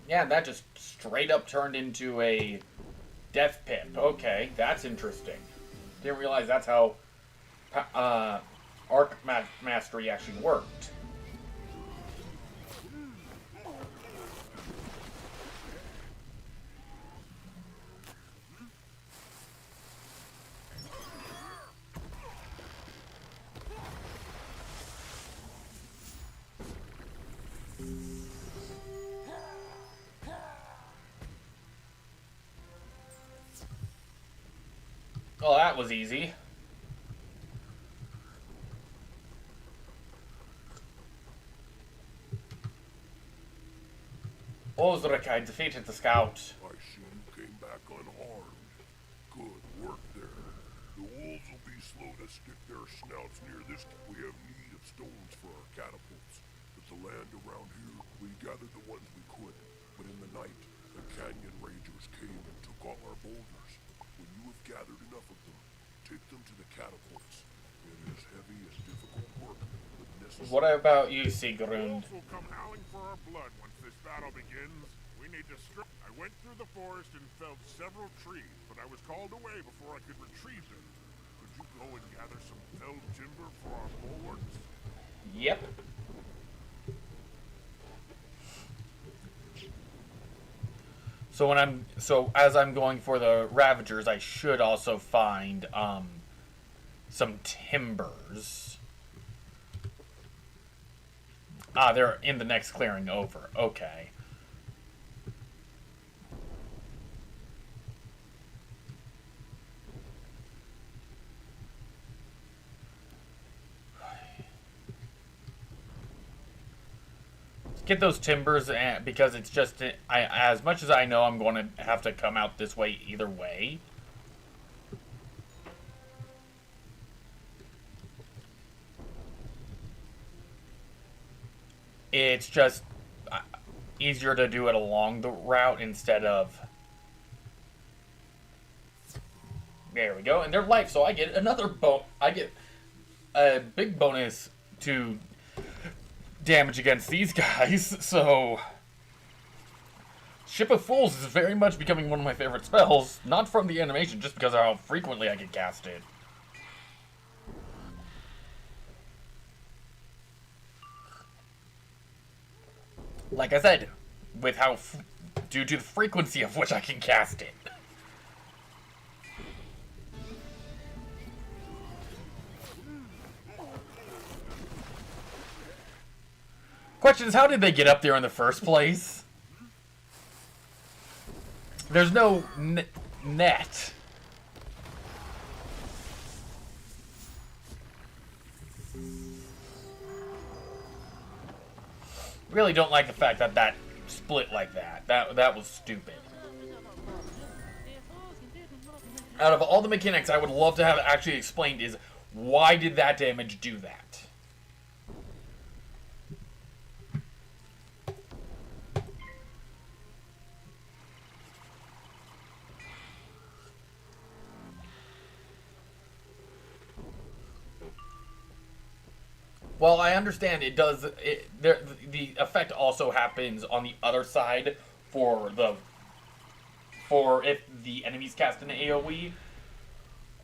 Speaker 1: Yeah, that just straight up turned into a death pip. Okay, that's interesting. Didn't realize that's how Arc Mastery actually worked. Oh, that was easy. Ozrakai defeated the scout.
Speaker 4: I see you came back unharmed. Good work there. The wolves will be slow to stick their snouts near this. We have need of stones for our catapults. With the land around here, we gathered the ones we could. But in the night, the canyon rangers came and took all our boulders. When you have gathered enough of them, take them to the catapults. It is heavy and difficult work, but necessary.
Speaker 1: What about you, Sigrun?
Speaker 7: Wolves will come howling for our blood once this battle begins. We need to I went through the forest and felled several trees, but I was called away before I could retrieve them. Could you go and gather some felled timber for our bulwarks?
Speaker 1: Yep. So as I'm going for the Ravagers, I should also find some timbers. Ah, they're in the next clearing over. Okay. Get those timbers, because it's just, as much as I know I'm going to have to come out this way either way. It's just easier to do it along the route instead of... There we go, and they're life, so I get another I get a big bonus to damage against these guys, so... Ship of Fools is very much becoming one of my favorite spells, not from the animation, just because of how frequently I can cast it. Like I said, with how, due to the frequency of which I can cast it. Question is, how did they get up there in the first place? There's no net. Really don't like the fact that that split like that. That was stupid. Out of all the mechanics I would love to have actually explained is, why did that damage do that? Well, I understand it does. The effect also happens on the other side for if the enemies cast an AoE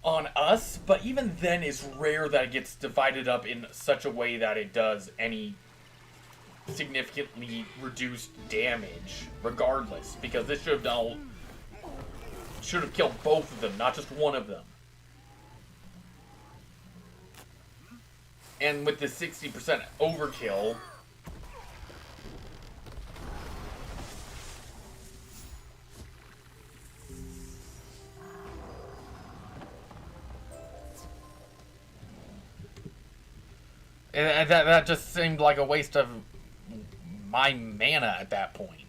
Speaker 1: on us, but even then it's rare that it gets divided up in such a way that it does any significantly reduced damage, regardless, because this should have killed both of them, not just one of them. And with the 60% overkill, That just seemed like a waste of my mana at that point.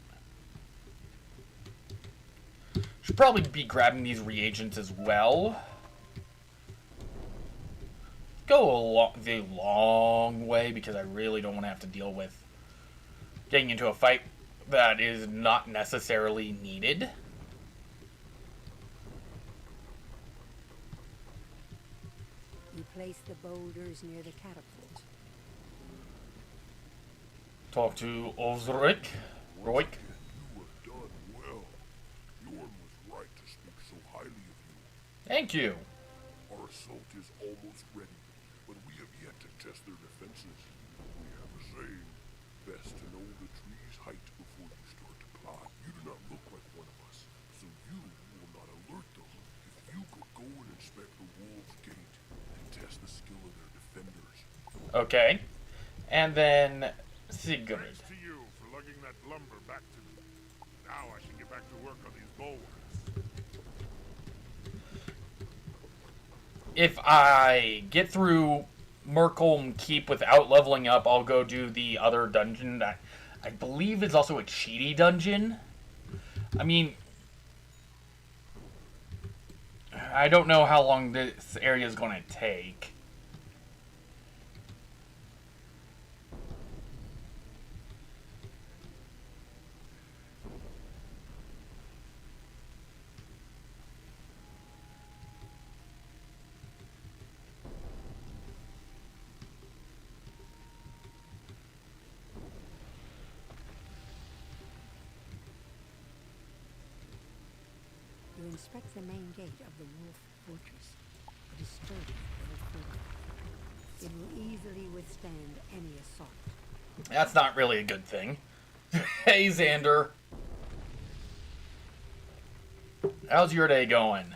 Speaker 1: Should probably be grabbing these reagents as well. Go the long way because I really don't want to have to deal with getting into a fight that is not necessarily needed.
Speaker 3: You place the boulders near the catapult.
Speaker 1: Talk to Ulrich. Roik.
Speaker 4: You have done well. Bjorn was right to speak so highly of you.
Speaker 1: Thank you.
Speaker 4: Our assault is almost ready, but we have yet to test their defenses. We have a saying, best to know the tree's height before you start to climb. You do not look like one of us, so you will not alert them. If you could go and inspect the Wolf's Gate and test the skill of their defenders.
Speaker 1: Okay. And then Sigurd.
Speaker 7: Thanks to you for lugging that lumber back to me. Now I can get back to work on these bulwarks.
Speaker 1: If I get through Merkelm Keep without leveling up, I'll go do the other dungeon that I believe is also a cheaty dungeon. I mean, I don't know how long this area is going to take.
Speaker 3: You inspect the main gate of the Wolf Fortress. It is sturdy and well-fortified. It will easily withstand any assault.
Speaker 1: That's not really a good thing. Hey, Xander. How's your day going?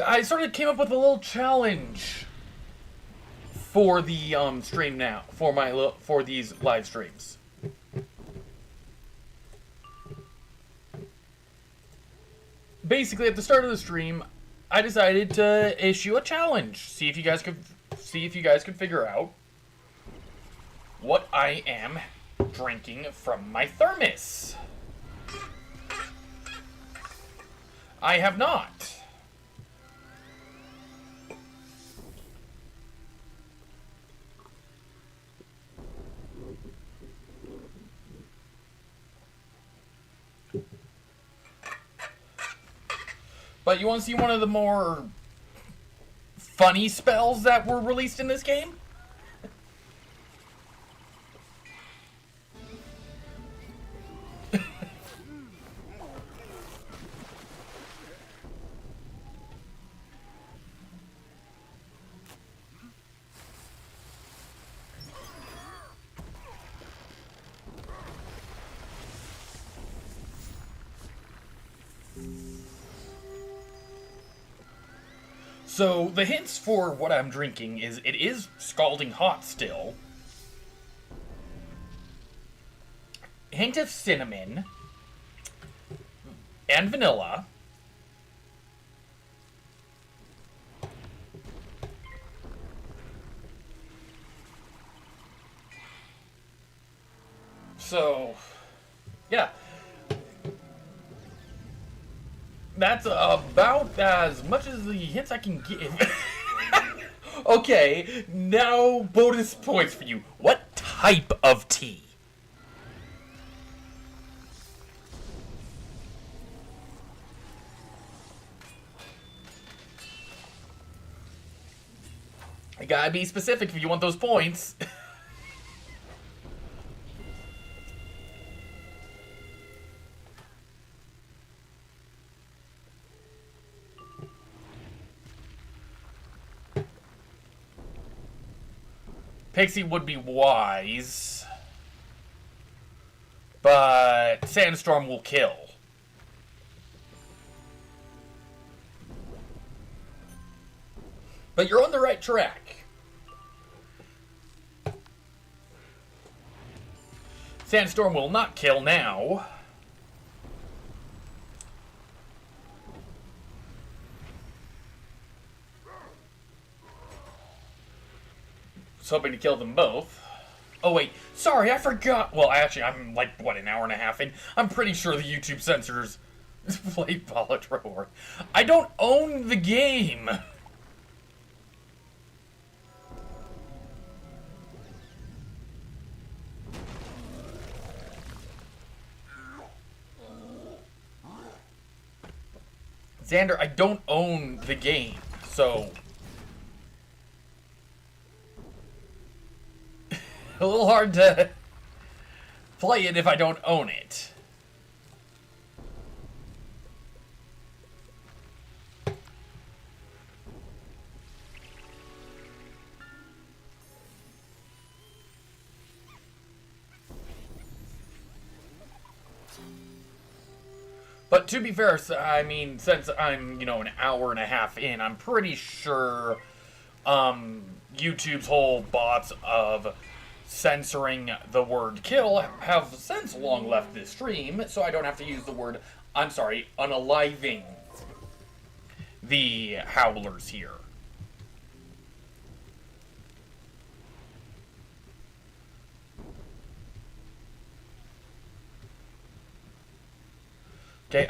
Speaker 1: I sort of came up with a little challenge for the stream now, for these live streams. Basically, at the start of the stream, I decided to issue a challenge. See if you guys could figure out what I am drinking from my thermos. I have not. But you want to see one of the more funny spells that were released in this game? So, the hints for what I'm drinking is it is scalding hot still. Hint of cinnamon. And vanilla. So, yeah. That's about as much as the hints I can give. Okay, now bonus points for you. What type of tea? I gotta be specific if you want those points. Pixie would be wise, but Sandstorm will kill. But you're on the right track. Sandstorm will not kill now. was hoping to kill them both. Oh wait, sorry, I forgot. Well, actually, I'm like, what, an hour and a half in? I'm pretty sure the YouTube censors played Paladin. I don't own the game! Xander, I don't own the game, so... a little hard to play it if I don't own it. But to be fair, I mean, since I'm, an hour and a half in, I'm pretty sure YouTube's whole bots of censoring the word kill have since long left this stream, so I don't have to use the word, I'm sorry, unaliving the howlers here. Okay,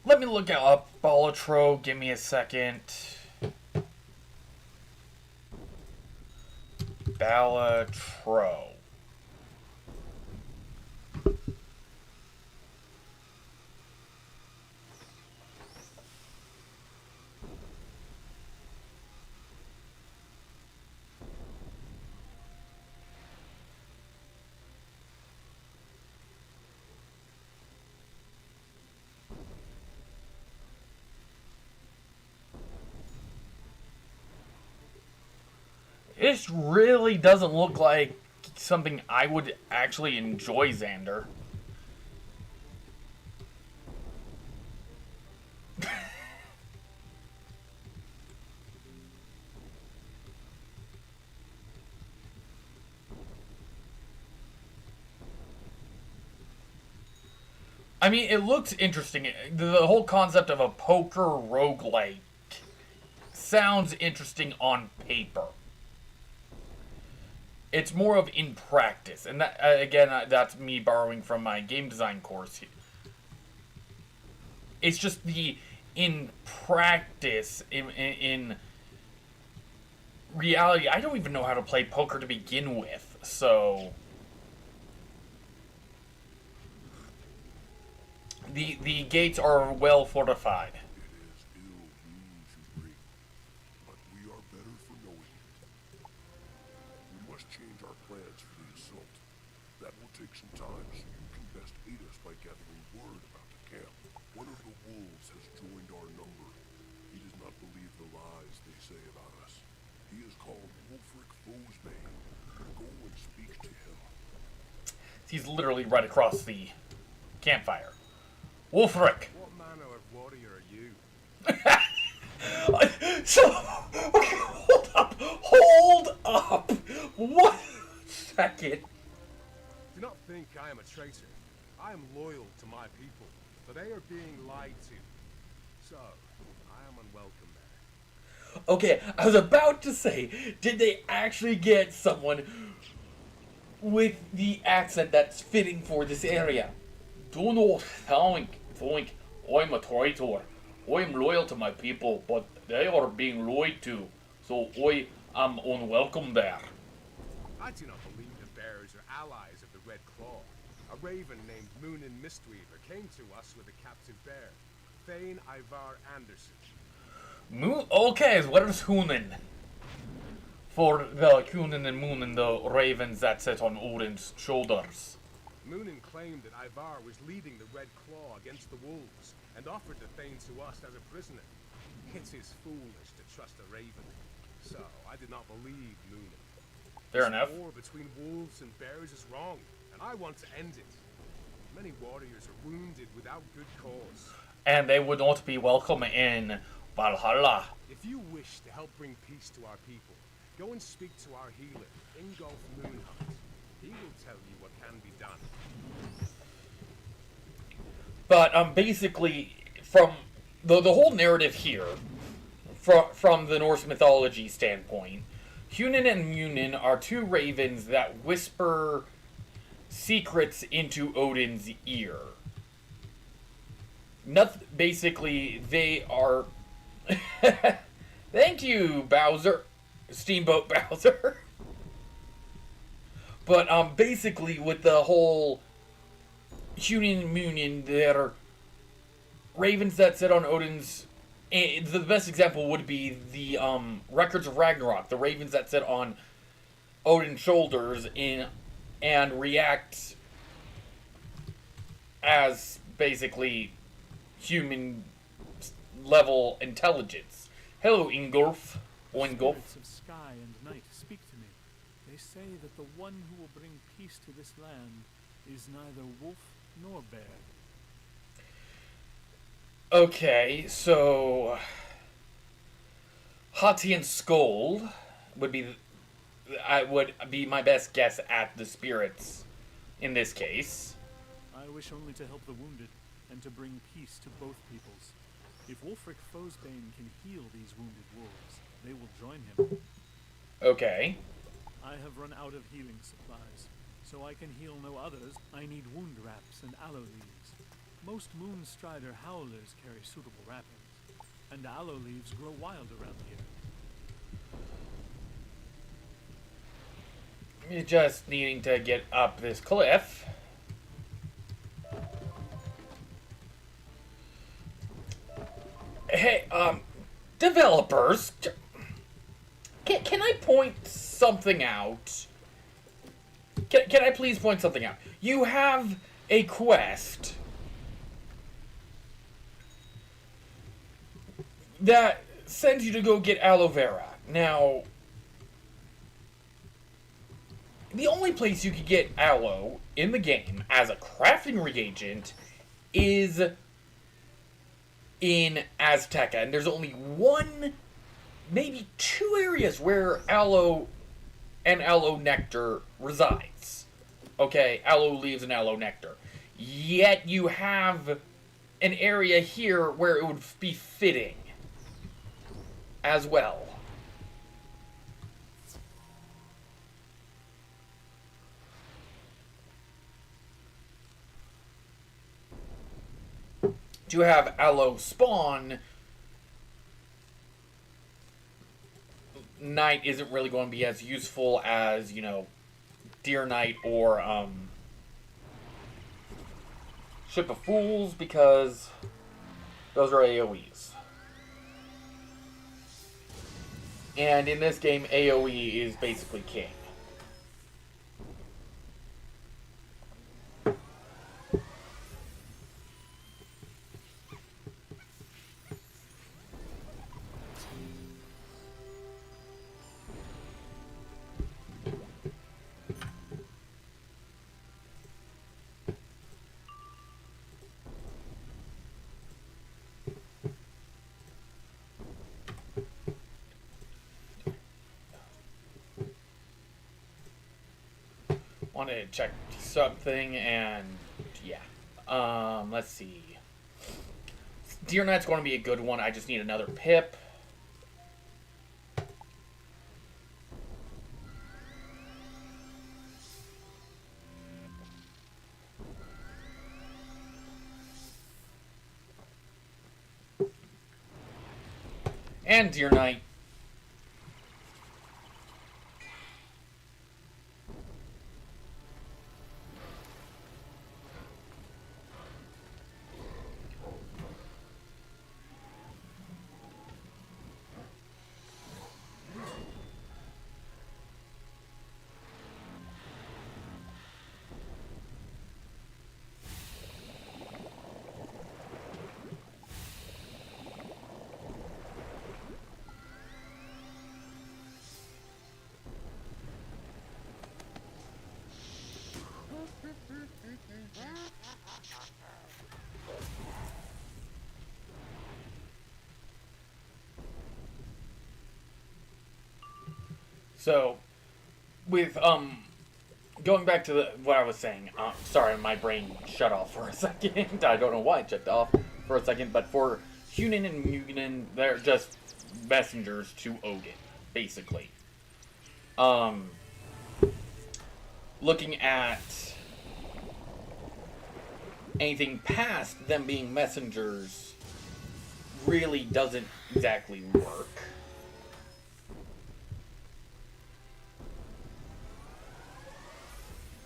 Speaker 1: let me look up Balatro. Give me a second. Balatro. This really doesn't look like something I would actually enjoy, Xander. I mean, it looks interesting. The whole concept of a poker roguelike sounds interesting on paper. It's more of in practice, and that again, that's me borrowing from my game design course. It's just the in practice, in reality, I don't even know how to play poker to begin with, so the gates are well fortified. He's literally right across the campfire. Wolfric!
Speaker 6: What manner of warrior are you?
Speaker 1: So, okay, hold up! 1 second.
Speaker 6: Do not think I am a traitor. I am loyal to my people, but they are being lied to. So, I am unwelcome there.
Speaker 1: Okay, I was about to say, did they actually get someone with the accent that's fitting for this area? Do not think I'm a traitor. I'm loyal to my people, but they are being lied to, so I am unwelcome there.
Speaker 6: I do not believe the bearers are allies of the Red Claw. A raven named Moonin Mistweaver came to us with a captive bear, Thane Ivar Anderson.
Speaker 1: Okay, what is Hoonin? For the Hoonin and Moonin, the ravens that sit on Odin's shoulders.
Speaker 6: Moonin claimed that Ivar was leading the Red Claw against the wolves, and offered the Thane to us as a prisoner. It is foolish to trust a raven, so I did not believe Moonin.
Speaker 1: Fair enough.
Speaker 6: This war between wolves and bears is wrong, and I want to end it. Many warriors are wounded without good cause.
Speaker 1: And they would not be welcome in Valhalla.
Speaker 6: If you wish to help bring peace to our people, go and speak to our healer, Ingolf Moonheart. He will tell you what can be done.
Speaker 1: But basically, from the whole narrative here, from the Norse mythology standpoint, Hunin and Munin are two ravens that whisper secrets into Odin's ear. Nothing, basically, they are... Thank you, Bowser. Steamboat Bowser. But, basically, with the whole Hunin and Munin, they're ravens that sit on Odin's... The best example would be the, Records of Ragnarok. The ravens that sit on Odin's shoulders and react as, basically, human level intelligence. Hello, Ingolf. Oingolf.
Speaker 8: Spirits of sky and night speak to me. They say that the one who will bring peace to this land is neither wolf nor bear.
Speaker 1: Okay, so Hati and Skul would be my best guess at the spirits in this case.
Speaker 8: I wish only to help the wounded and to bring peace to both peoples. If Wulfric Fosbane can heal these wounded wolves, they will join him.
Speaker 1: Okay.
Speaker 8: I have run out of healing supplies, so I can heal no others. I need wound wraps and aloe leaves. Most Moonstrider howlers carry suitable wrappings, and aloe leaves grow wild around here.
Speaker 1: You're just needing to get up this cliff. Hey, developers, can I point something out? Can I please point something out? You have a quest that sends you to go get aloe vera. Now, the only place you could get aloe in the game as a crafting reagent is in Azteca, and there's only one, maybe two areas where aloe and aloe nectar resides. Okay, aloe leaves and aloe nectar. Yet you have an area here where it would be fitting as well. To have aloe spawn, Knight isn't really going to be as useful as, you know, Deer Knight or Ship of Fools, because those are AoEs. And in this game, AoE is basically king. Wanted to check something, and yeah. Let's see. Deer Knight's going to be a good one. I just need another pip. And Deer Knight. So, with, going back to what I was saying, sorry, my brain shut off for a second. I don't know why it shut off for a second, but for Hunin and Munin, they're just messengers to Odin, basically. looking at anything past them being messengers really doesn't exactly work.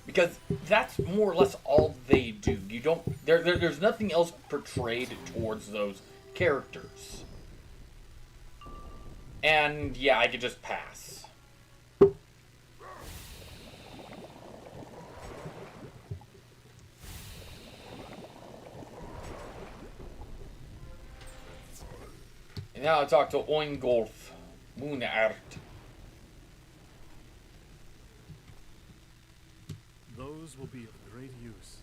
Speaker 1: Because that's more or less all they do. You don't... There's nothing else portrayed towards those characters. And, yeah, I could just pass. And now I talk to Oingolf Moonart.
Speaker 8: Those will be of great use.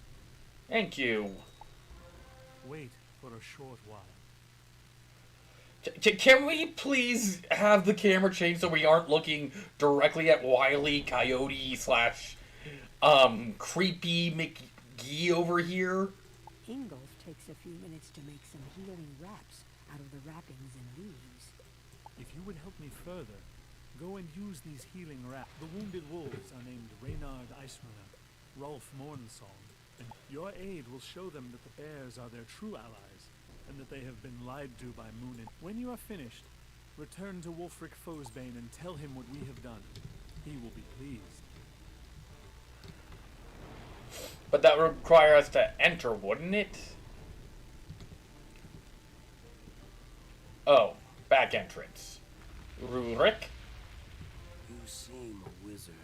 Speaker 1: Thank you.
Speaker 8: Wait for a short while.
Speaker 1: Can we please have the camera change so we aren't looking directly at Wile E. Coyote slash creepy McGee over here?
Speaker 3: Ingolf takes a few minutes to make some healing wraps out of the wrappings and leaves.
Speaker 8: If you would help me further, go and use these healing wraps. The wounded wolves are named Reynard Icemann, Rolf Mornsong, and your aid will show them that the bears are their true allies, and that they have been lied to by Moonin. When you are finished, return to Wulfric Fosbane and tell him what we have done. He will be pleased.
Speaker 1: But that would require us to enter, wouldn't it? Oh, back entrance. Rurik?
Speaker 9: You seem a wizard,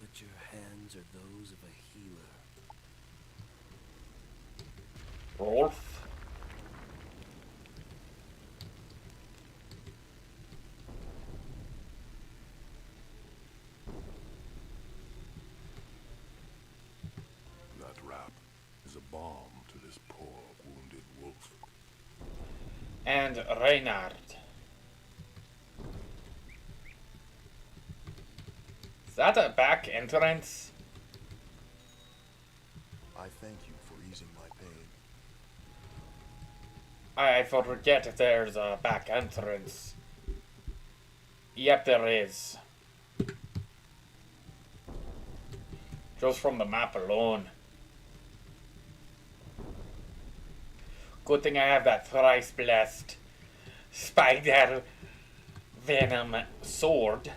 Speaker 9: but your hands are those of a healer.
Speaker 1: Rolf?
Speaker 2: That wrap is a balm to this poor wounded wolf.
Speaker 1: And Reynard. Is that a back entrance?
Speaker 10: I thank you for easing my pain.
Speaker 1: I forget there's a back entrance. Yep, there is. Just from the map alone. Good thing I have that thrice blessed spider venom sword.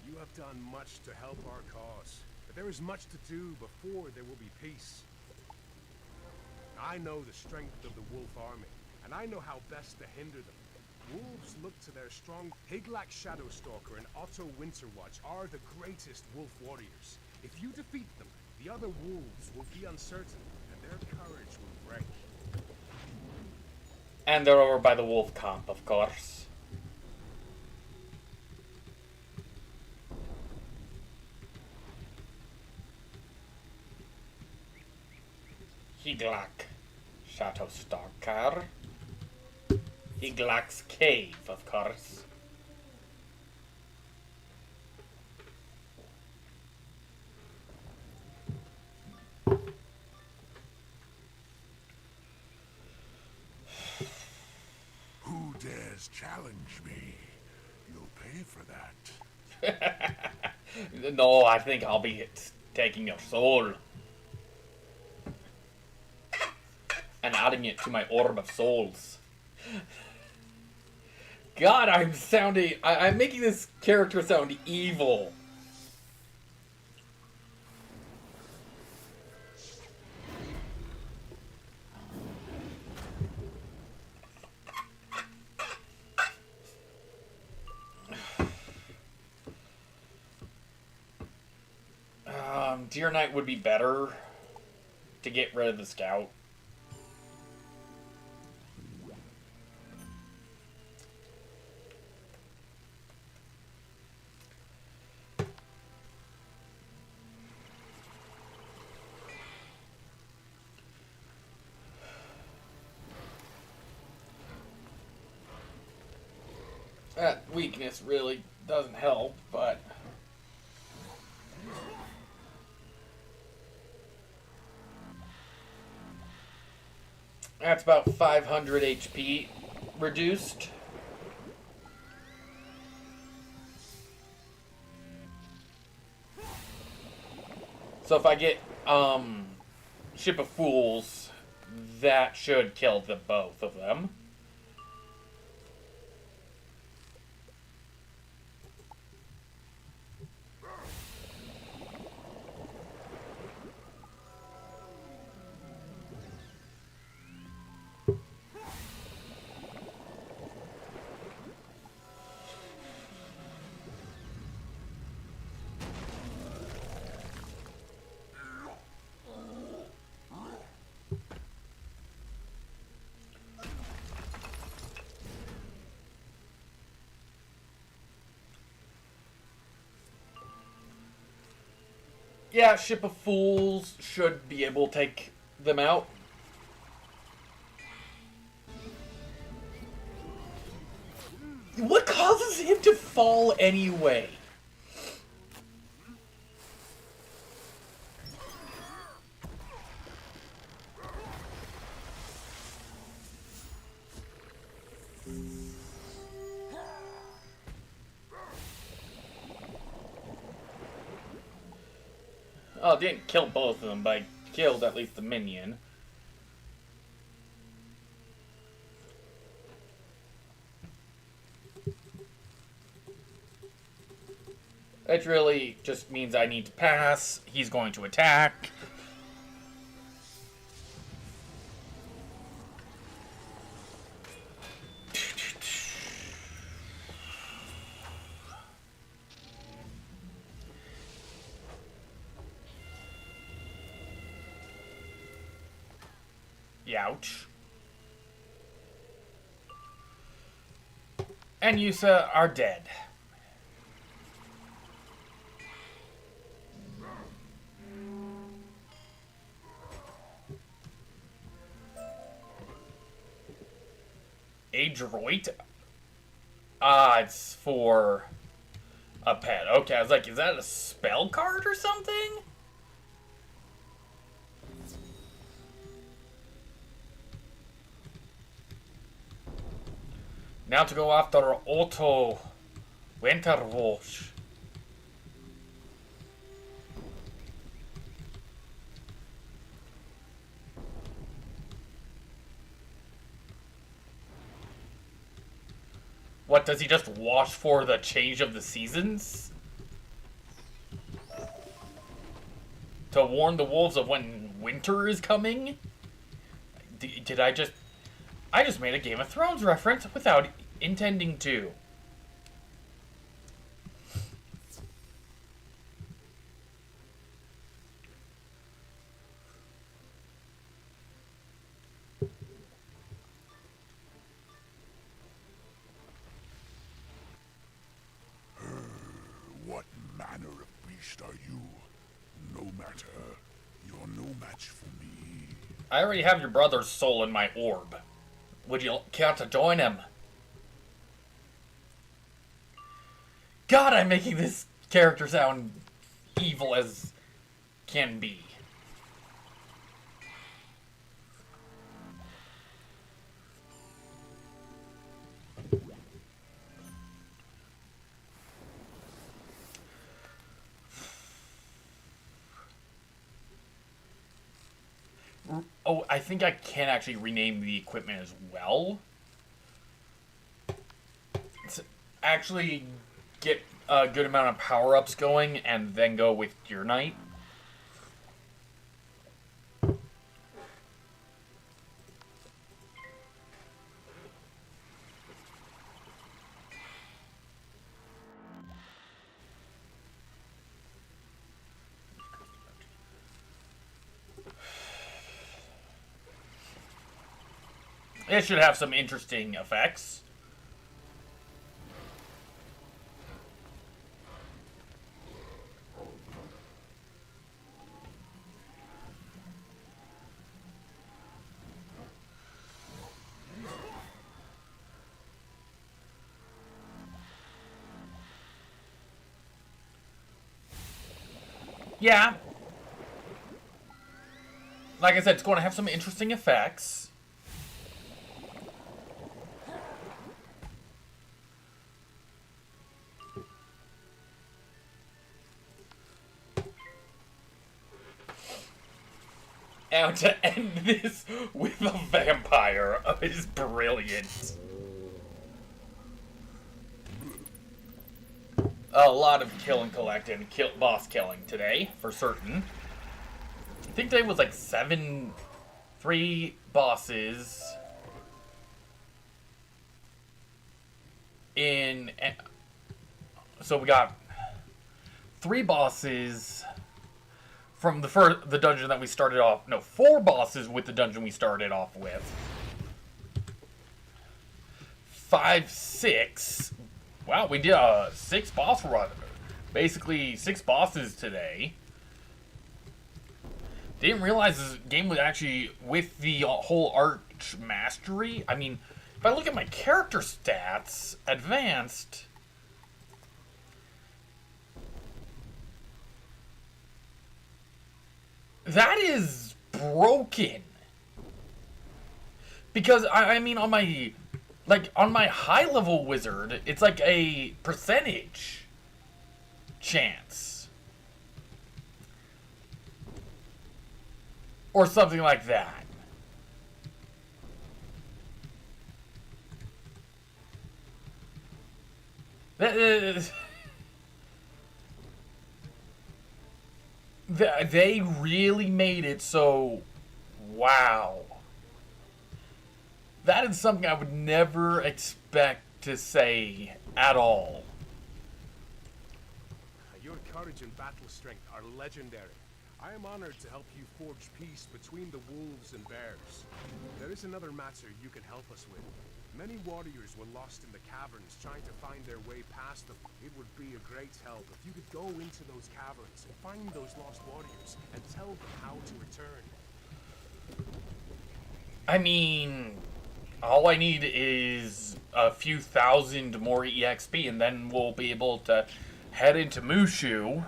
Speaker 6: You have done much to help our cause, but there is much to do before there will be peace. I know the strength of the wolf army, and I know how best to hinder them. Wolves look to their strong... Higlak Shadowstalker and Otto Winterwatch are the greatest wolf warriors. If you defeat them, the other wolves will be uncertain, and their courage will break.
Speaker 1: And they're over by the wolf camp, of course. Higlak Shadowstalker. Higlak's cave, of course.
Speaker 2: Who dares challenge me? You'll pay for that.
Speaker 1: No, I think I'll be taking your soul. And adding it to my orb of souls. God, I'm making this character sound evil. Deer Knight would be better to get rid of the scout. That weakness really doesn't help, but... That's about 500 HP reduced. So if I get Ship of Fools, that should kill the both of them. Yeah, Ship of Fools should be able to take them out. What causes him to fall anyway? Oh, it didn't kill both of them, but I killed at least the minion. That really just means I need to pass. He's going to attack. Ouch. And Yusa are dead. Adroit? Ah, it's for a pet. Okay, I was like, is that a spell card or something? Now to go after Otto Winterwolf. What, does he just watch for the change of the seasons? To warn the wolves of when winter is coming? Did I just... I just made a Game of Thrones reference without intending to.
Speaker 4: What manner of beast are you? No matter. You're no match for me.
Speaker 1: I already have your brother's soul in my orb. Would you care to join him? God, I'm making this character sound evil as can be. Oh, I think I can actually rename the equipment as well. It's actually get a good amount of power-ups going and then go with Gear Knight. It should have some interesting effects. Yeah. Like I said, it's going to have some interesting effects. And to end this with a vampire is brilliant. A lot of kill and collect and boss killing today, for certain. I think today was like 3 bosses in... So we got 3 bosses from the dungeon that we started off... No, 4 bosses with the dungeon we started off with. 5, 6... Wow, we did a 6 boss run. Basically, 6 bosses today. Didn't realize this game was actually with the whole arch mastery. I mean, if I look at my character stats, advanced... That is broken. Because, I mean, on my... Like, on my high-level wizard, it's like a percentage chance. Or something like that. They really made it so... Wow. That is something I would never expect to say at all.
Speaker 11: Your courage and battle strength are legendary. I am honored to help you forge peace between the wolves and bears. There is another matter you can help us with. Many warriors were lost in the caverns trying to find their way past them. It would be a great help if you could go into those caverns and find those lost warriors and tell them how to return.
Speaker 1: I mean... All I need is a few thousand more EXP, and then we'll be able to head into Mushu.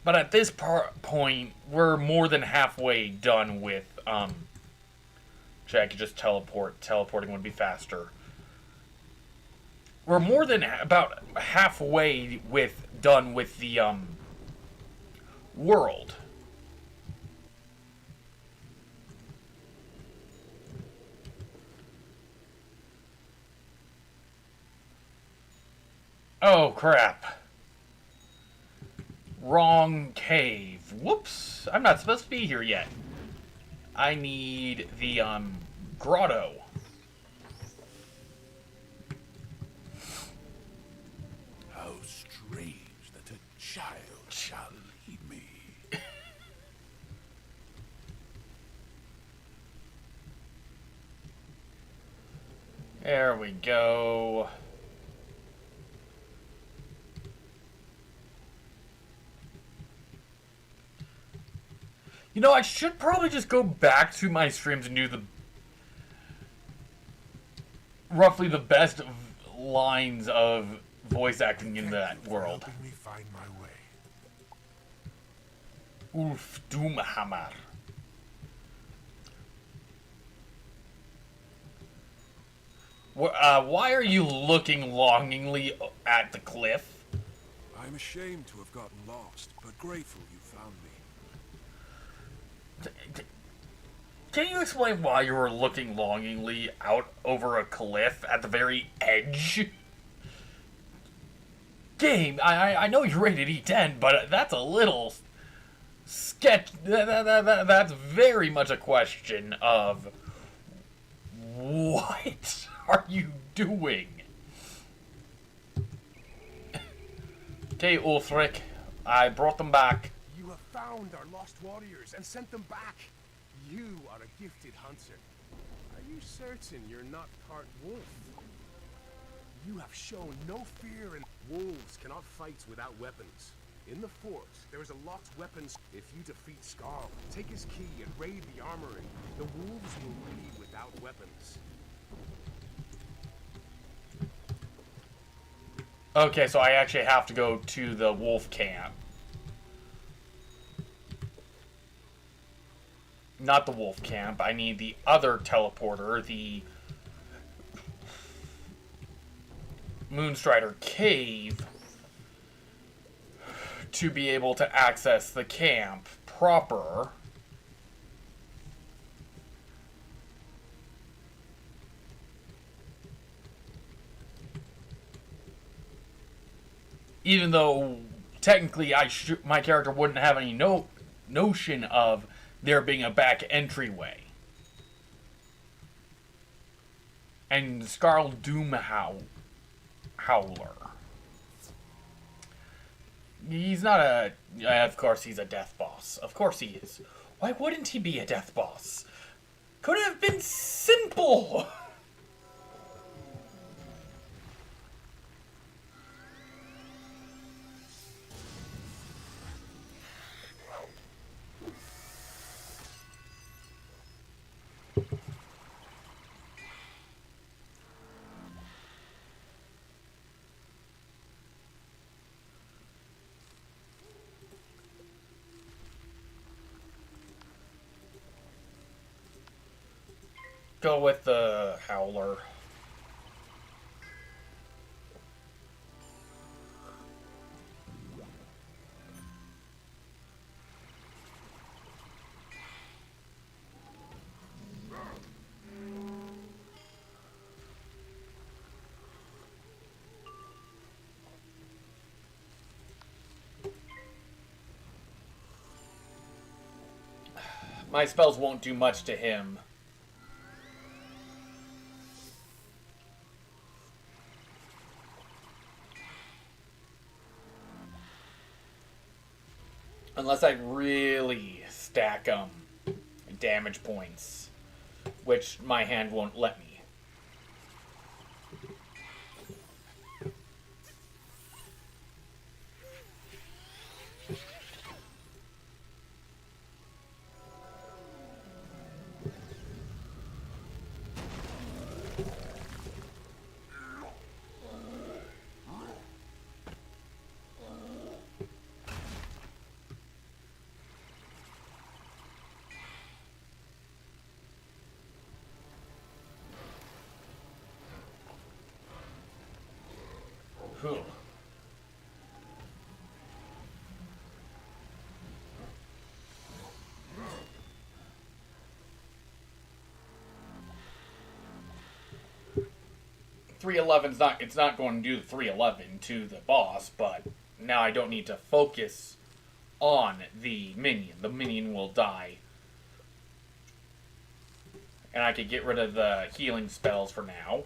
Speaker 1: But at this point, we're more than halfway done with, Actually, I could just teleport. Teleporting would be faster. We're more than about halfway done with the, world. Oh, crap. Wrong cave. Whoops. I'm not supposed to be here yet. I need the, grotto.
Speaker 2: How strange that a child shall lead me.
Speaker 1: There we go. You know, I should probably just go back to my streams and do roughly the best lines of voice acting in that world.
Speaker 2: Helping me find my way.
Speaker 1: Ulf Doomhammer. Why are you looking longingly at the cliff?
Speaker 10: I'm ashamed to have gotten lost, but grateful you found me.
Speaker 1: Can you explain why you were looking longingly out over a cliff at the very edge? Game, I know you're rated E10, but that's a little sketch. That's very much a question of what are you doing? Okay, Ulfric, I brought them back.
Speaker 11: You have found our lost warriors and sent them back. You are a gifted hunter. Are you certain you're not part wolf? You have shown no fear, and wolves cannot fight without weapons. In the fort, there is a locked weapons. If you defeat Skul, take his key and raid the armory. The wolves will be without weapons.
Speaker 1: Okay, so I actually have to go to the wolf camp. Not the wolf camp. I need the other teleporter, the Moonstrider Cave, to be able to access the camp proper. Even though technically my character wouldn't have any notion of there being a back entryway. And Skarl Howler. He's not a... Of course he's a death boss. Of course he is. Why wouldn't he be a death boss? Could have been simple! Go with the Howler. My spells won't do much to him. Unless I really stack damage points, which my hand won't let me. Whew. It's not going to do the 311 to the boss, but now I don't need to focus on the minion. The minion will die. And I could get rid of the healing spells for now.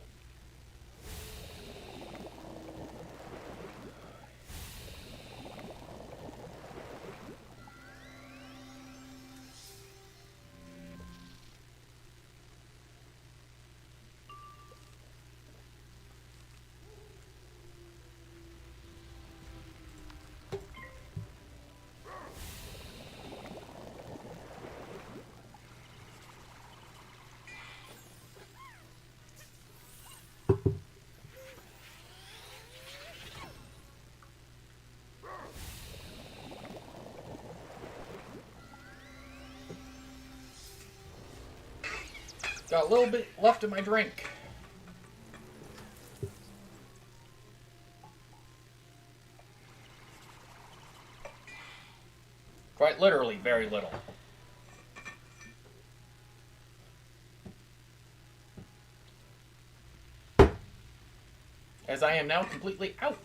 Speaker 1: Got a little bit left in my drink. Quite literally, very little. As I am now completely out.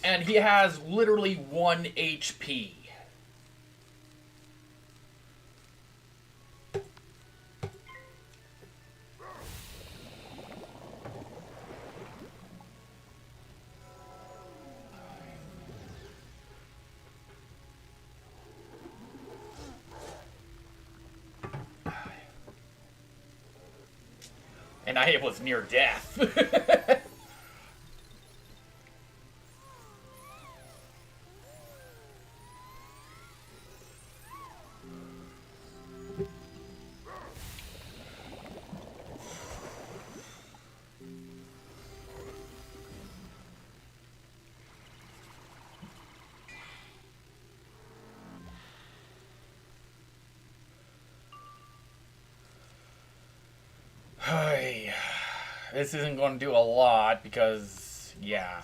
Speaker 1: And he has literally 1 HP. And I was near death. This isn't going to do a lot because, yeah.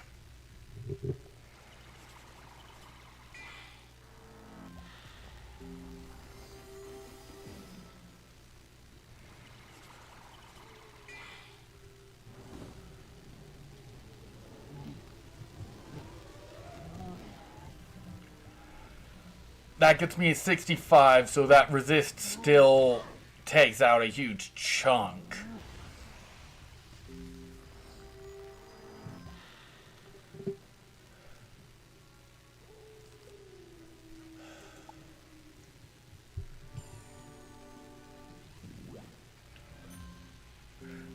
Speaker 1: That gets me a 65, so that resist still takes out a huge chunk.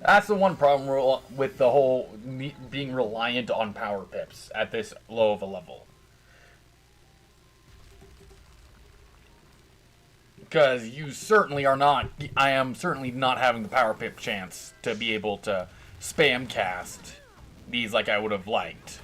Speaker 1: That's the one problem with the whole being reliant on power pips at this low of a level. Because you certainly are not, I am certainly not having the power pip chance to be able to spam cast these like I would have liked.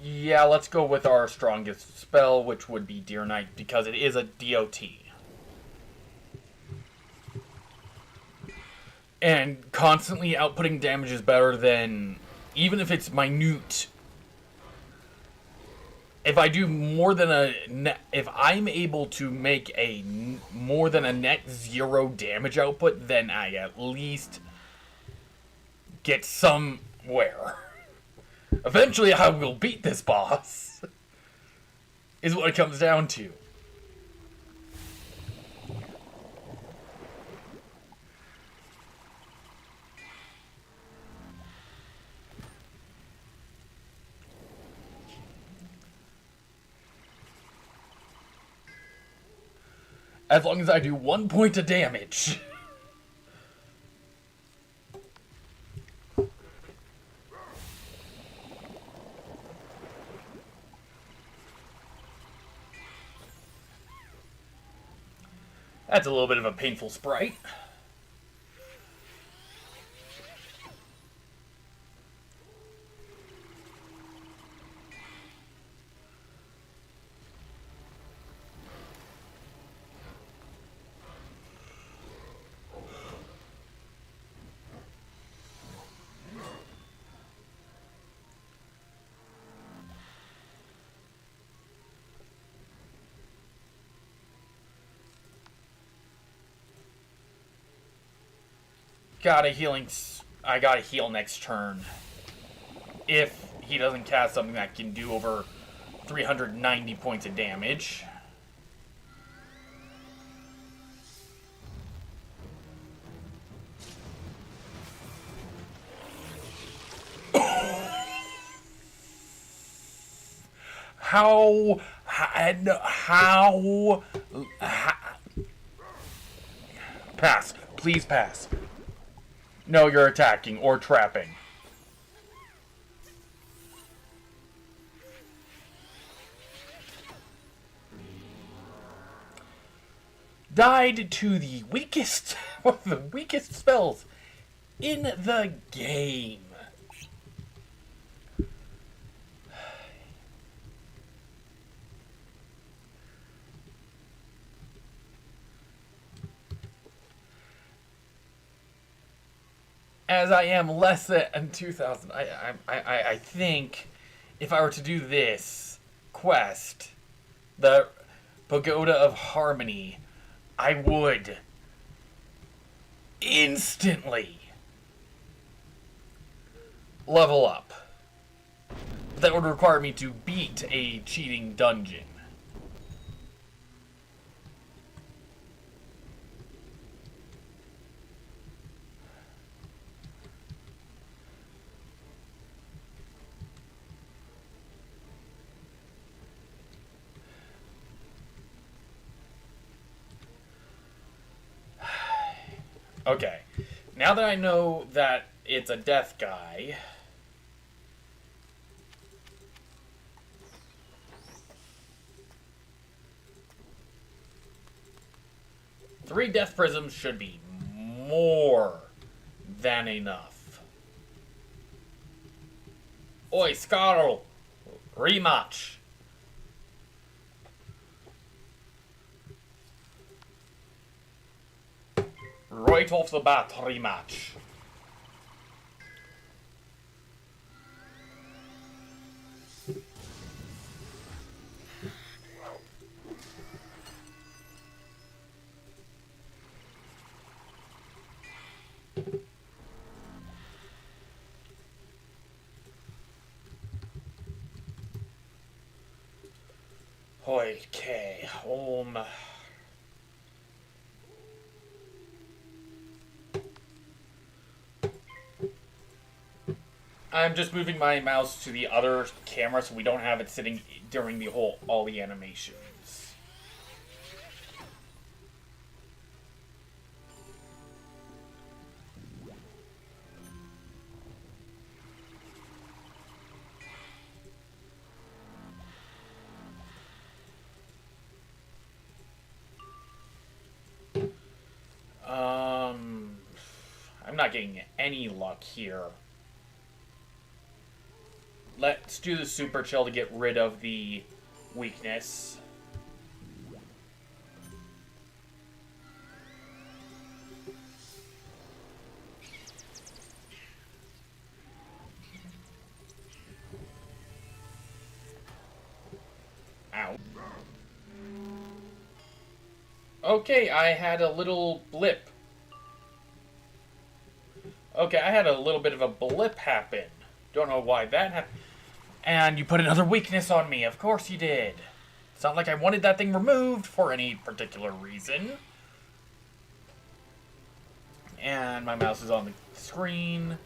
Speaker 1: Yeah, let's go with our strongest spell, which would be Deer Knight, because it is a DOT. And constantly outputting damage is better than, even if it's minute. If I do more than if I'm able to make a more than a net 0 damage output, then I at least get somewhere. Eventually I will beat this boss, is what it comes down to. As long as I do 1 point of damage. That's a little bit of a painful sprite. I gotta heal next turn. If he doesn't cast something that can do over 390 points of damage. How pass. Please pass. No, you're attacking or trapping. Died to the weakest, one of the weakest spells in the game. As I am less than 2,000, I think if I were to do this quest, the Pagoda of Harmony, I would instantly level up. But that would require me to beat a cheating dungeon. Okay, now that I know that it's a death guy, three death prisms should be more than enough. Oi, Skul, rematch. Right off the bat, rematch. Okay. I'm just moving my mouse to the other camera so we don't have it sitting during all the animations. I'm not getting any luck here. Let's do the super chill to get rid of the weakness. Ow. Okay, I had a little blip. Okay, I had a little bit of a blip happen. Don't know why that happened. And you put another weakness on me. Of course you did. It's not like I wanted that thing removed for any particular reason. And my mouse is on the screen.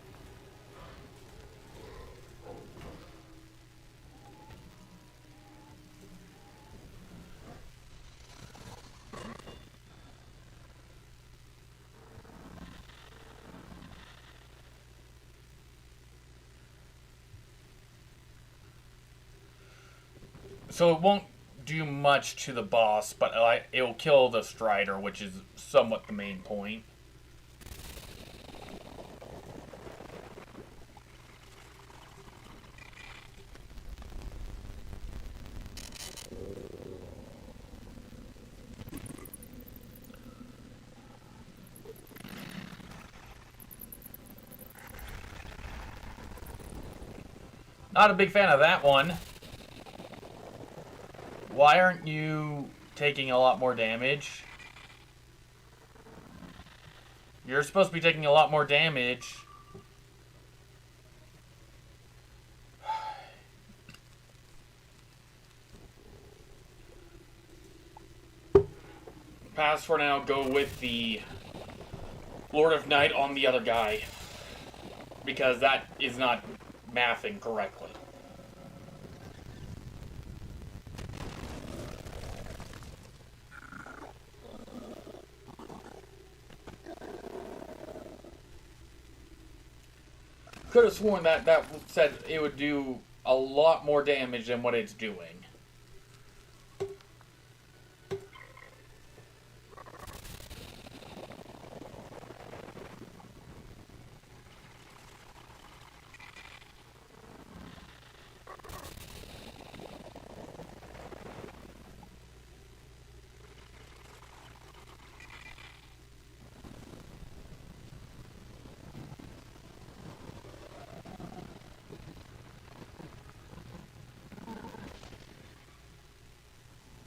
Speaker 1: So it won't do much to the boss, but it'll kill the Strider, which is somewhat the main point. Not a big fan of that one. Why aren't you taking a lot more damage? You're supposed to be taking a lot more damage. Pass for now, go with the Lord of Night on the other guy. Because that is not mathing correctly. Could have sworn that said it would do a lot more damage than what it's doing.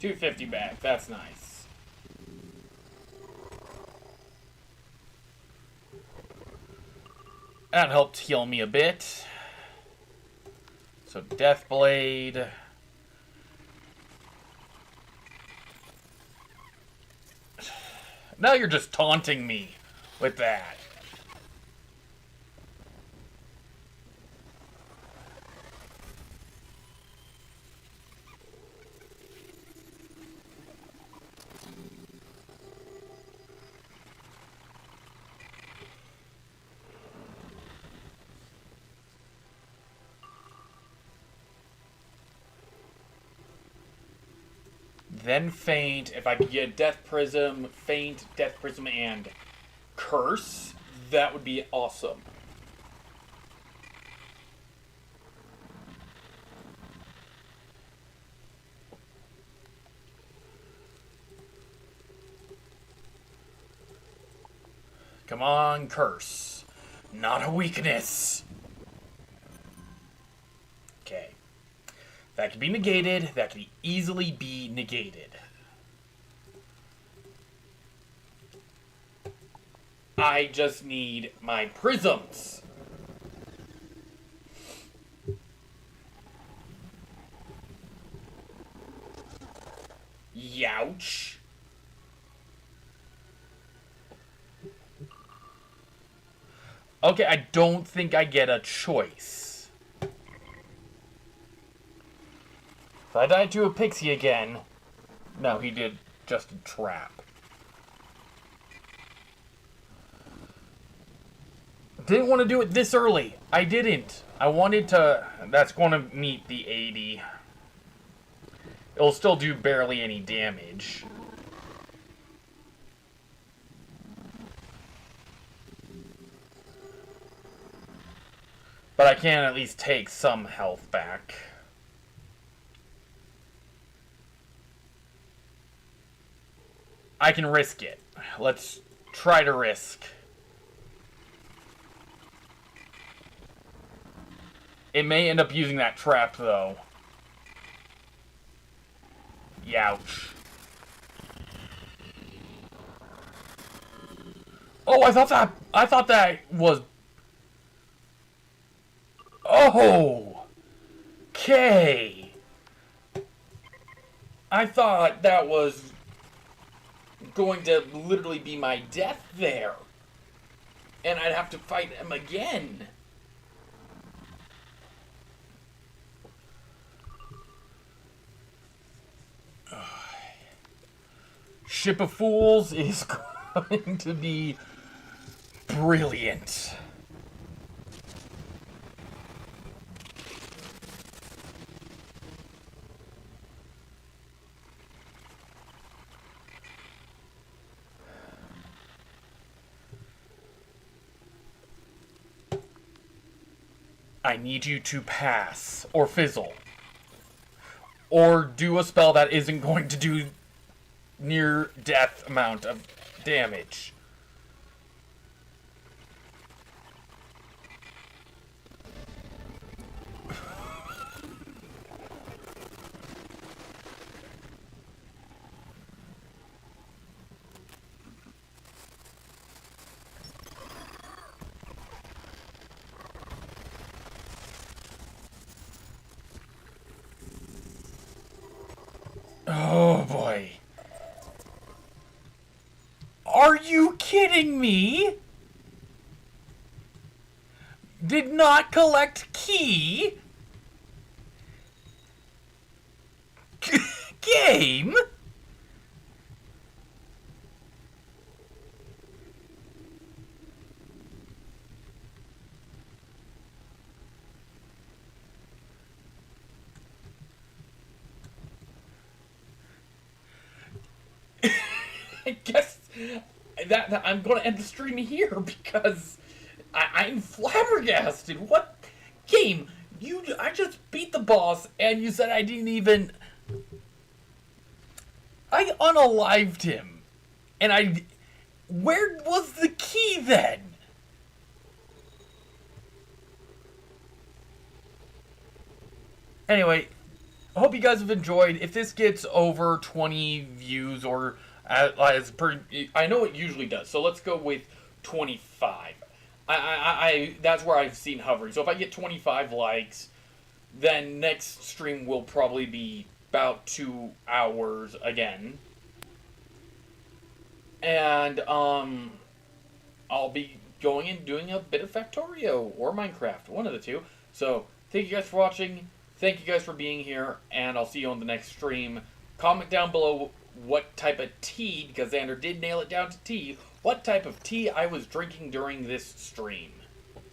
Speaker 1: $250 back, that's nice. That helped heal me a bit. So Death Blade. Now you're just taunting me with that. Then Feint. If I could get Death Prism, Feint, Death Prism, and Curse, that would be awesome. Come on, Curse. Not a weakness. Okay. That can be negated. That can easily be negated. I just need my prisms. Youch. Okay, I don't think I get a choice. If I die to a pixie again... No, he did just a trap. Didn't want to do it this early. I didn't. I wanted to... That's going to meet the 80. It'll still do barely any damage. But I can at least take some health back. I can risk it. Let's try to risk. It may end up using that trap, though. Youch. Oh, I thought that was... Oh! Okay. I thought that was going to literally be my death there. And I'd have to fight him again. Ship of Fools is going to be brilliant. I need you to pass, or fizzle. Or do a spell that isn't going to do near death amount of damage. Oh boy. Are you kidding me? Did not collect key? Game? I guess that I'm going to end the stream here because I'm flabbergasted. What game? I just beat the boss and you said I didn't even... I unalived him. And where was the key then? Anyway, I hope you guys have enjoyed. If this gets over 20 views or as per, I know it usually does. So let's go with 25. That's where I've seen hovering. So if I get 25 likes, then next stream will probably be about 2 hours again. And I'll be going and doing a bit of Factorio or Minecraft, one of the two. So thank you guys for watching. Thank you guys for being here, and I'll see you on the next stream. Comment down below what type of tea, because Xander did nail it down to tea, what type of tea I was drinking during this stream.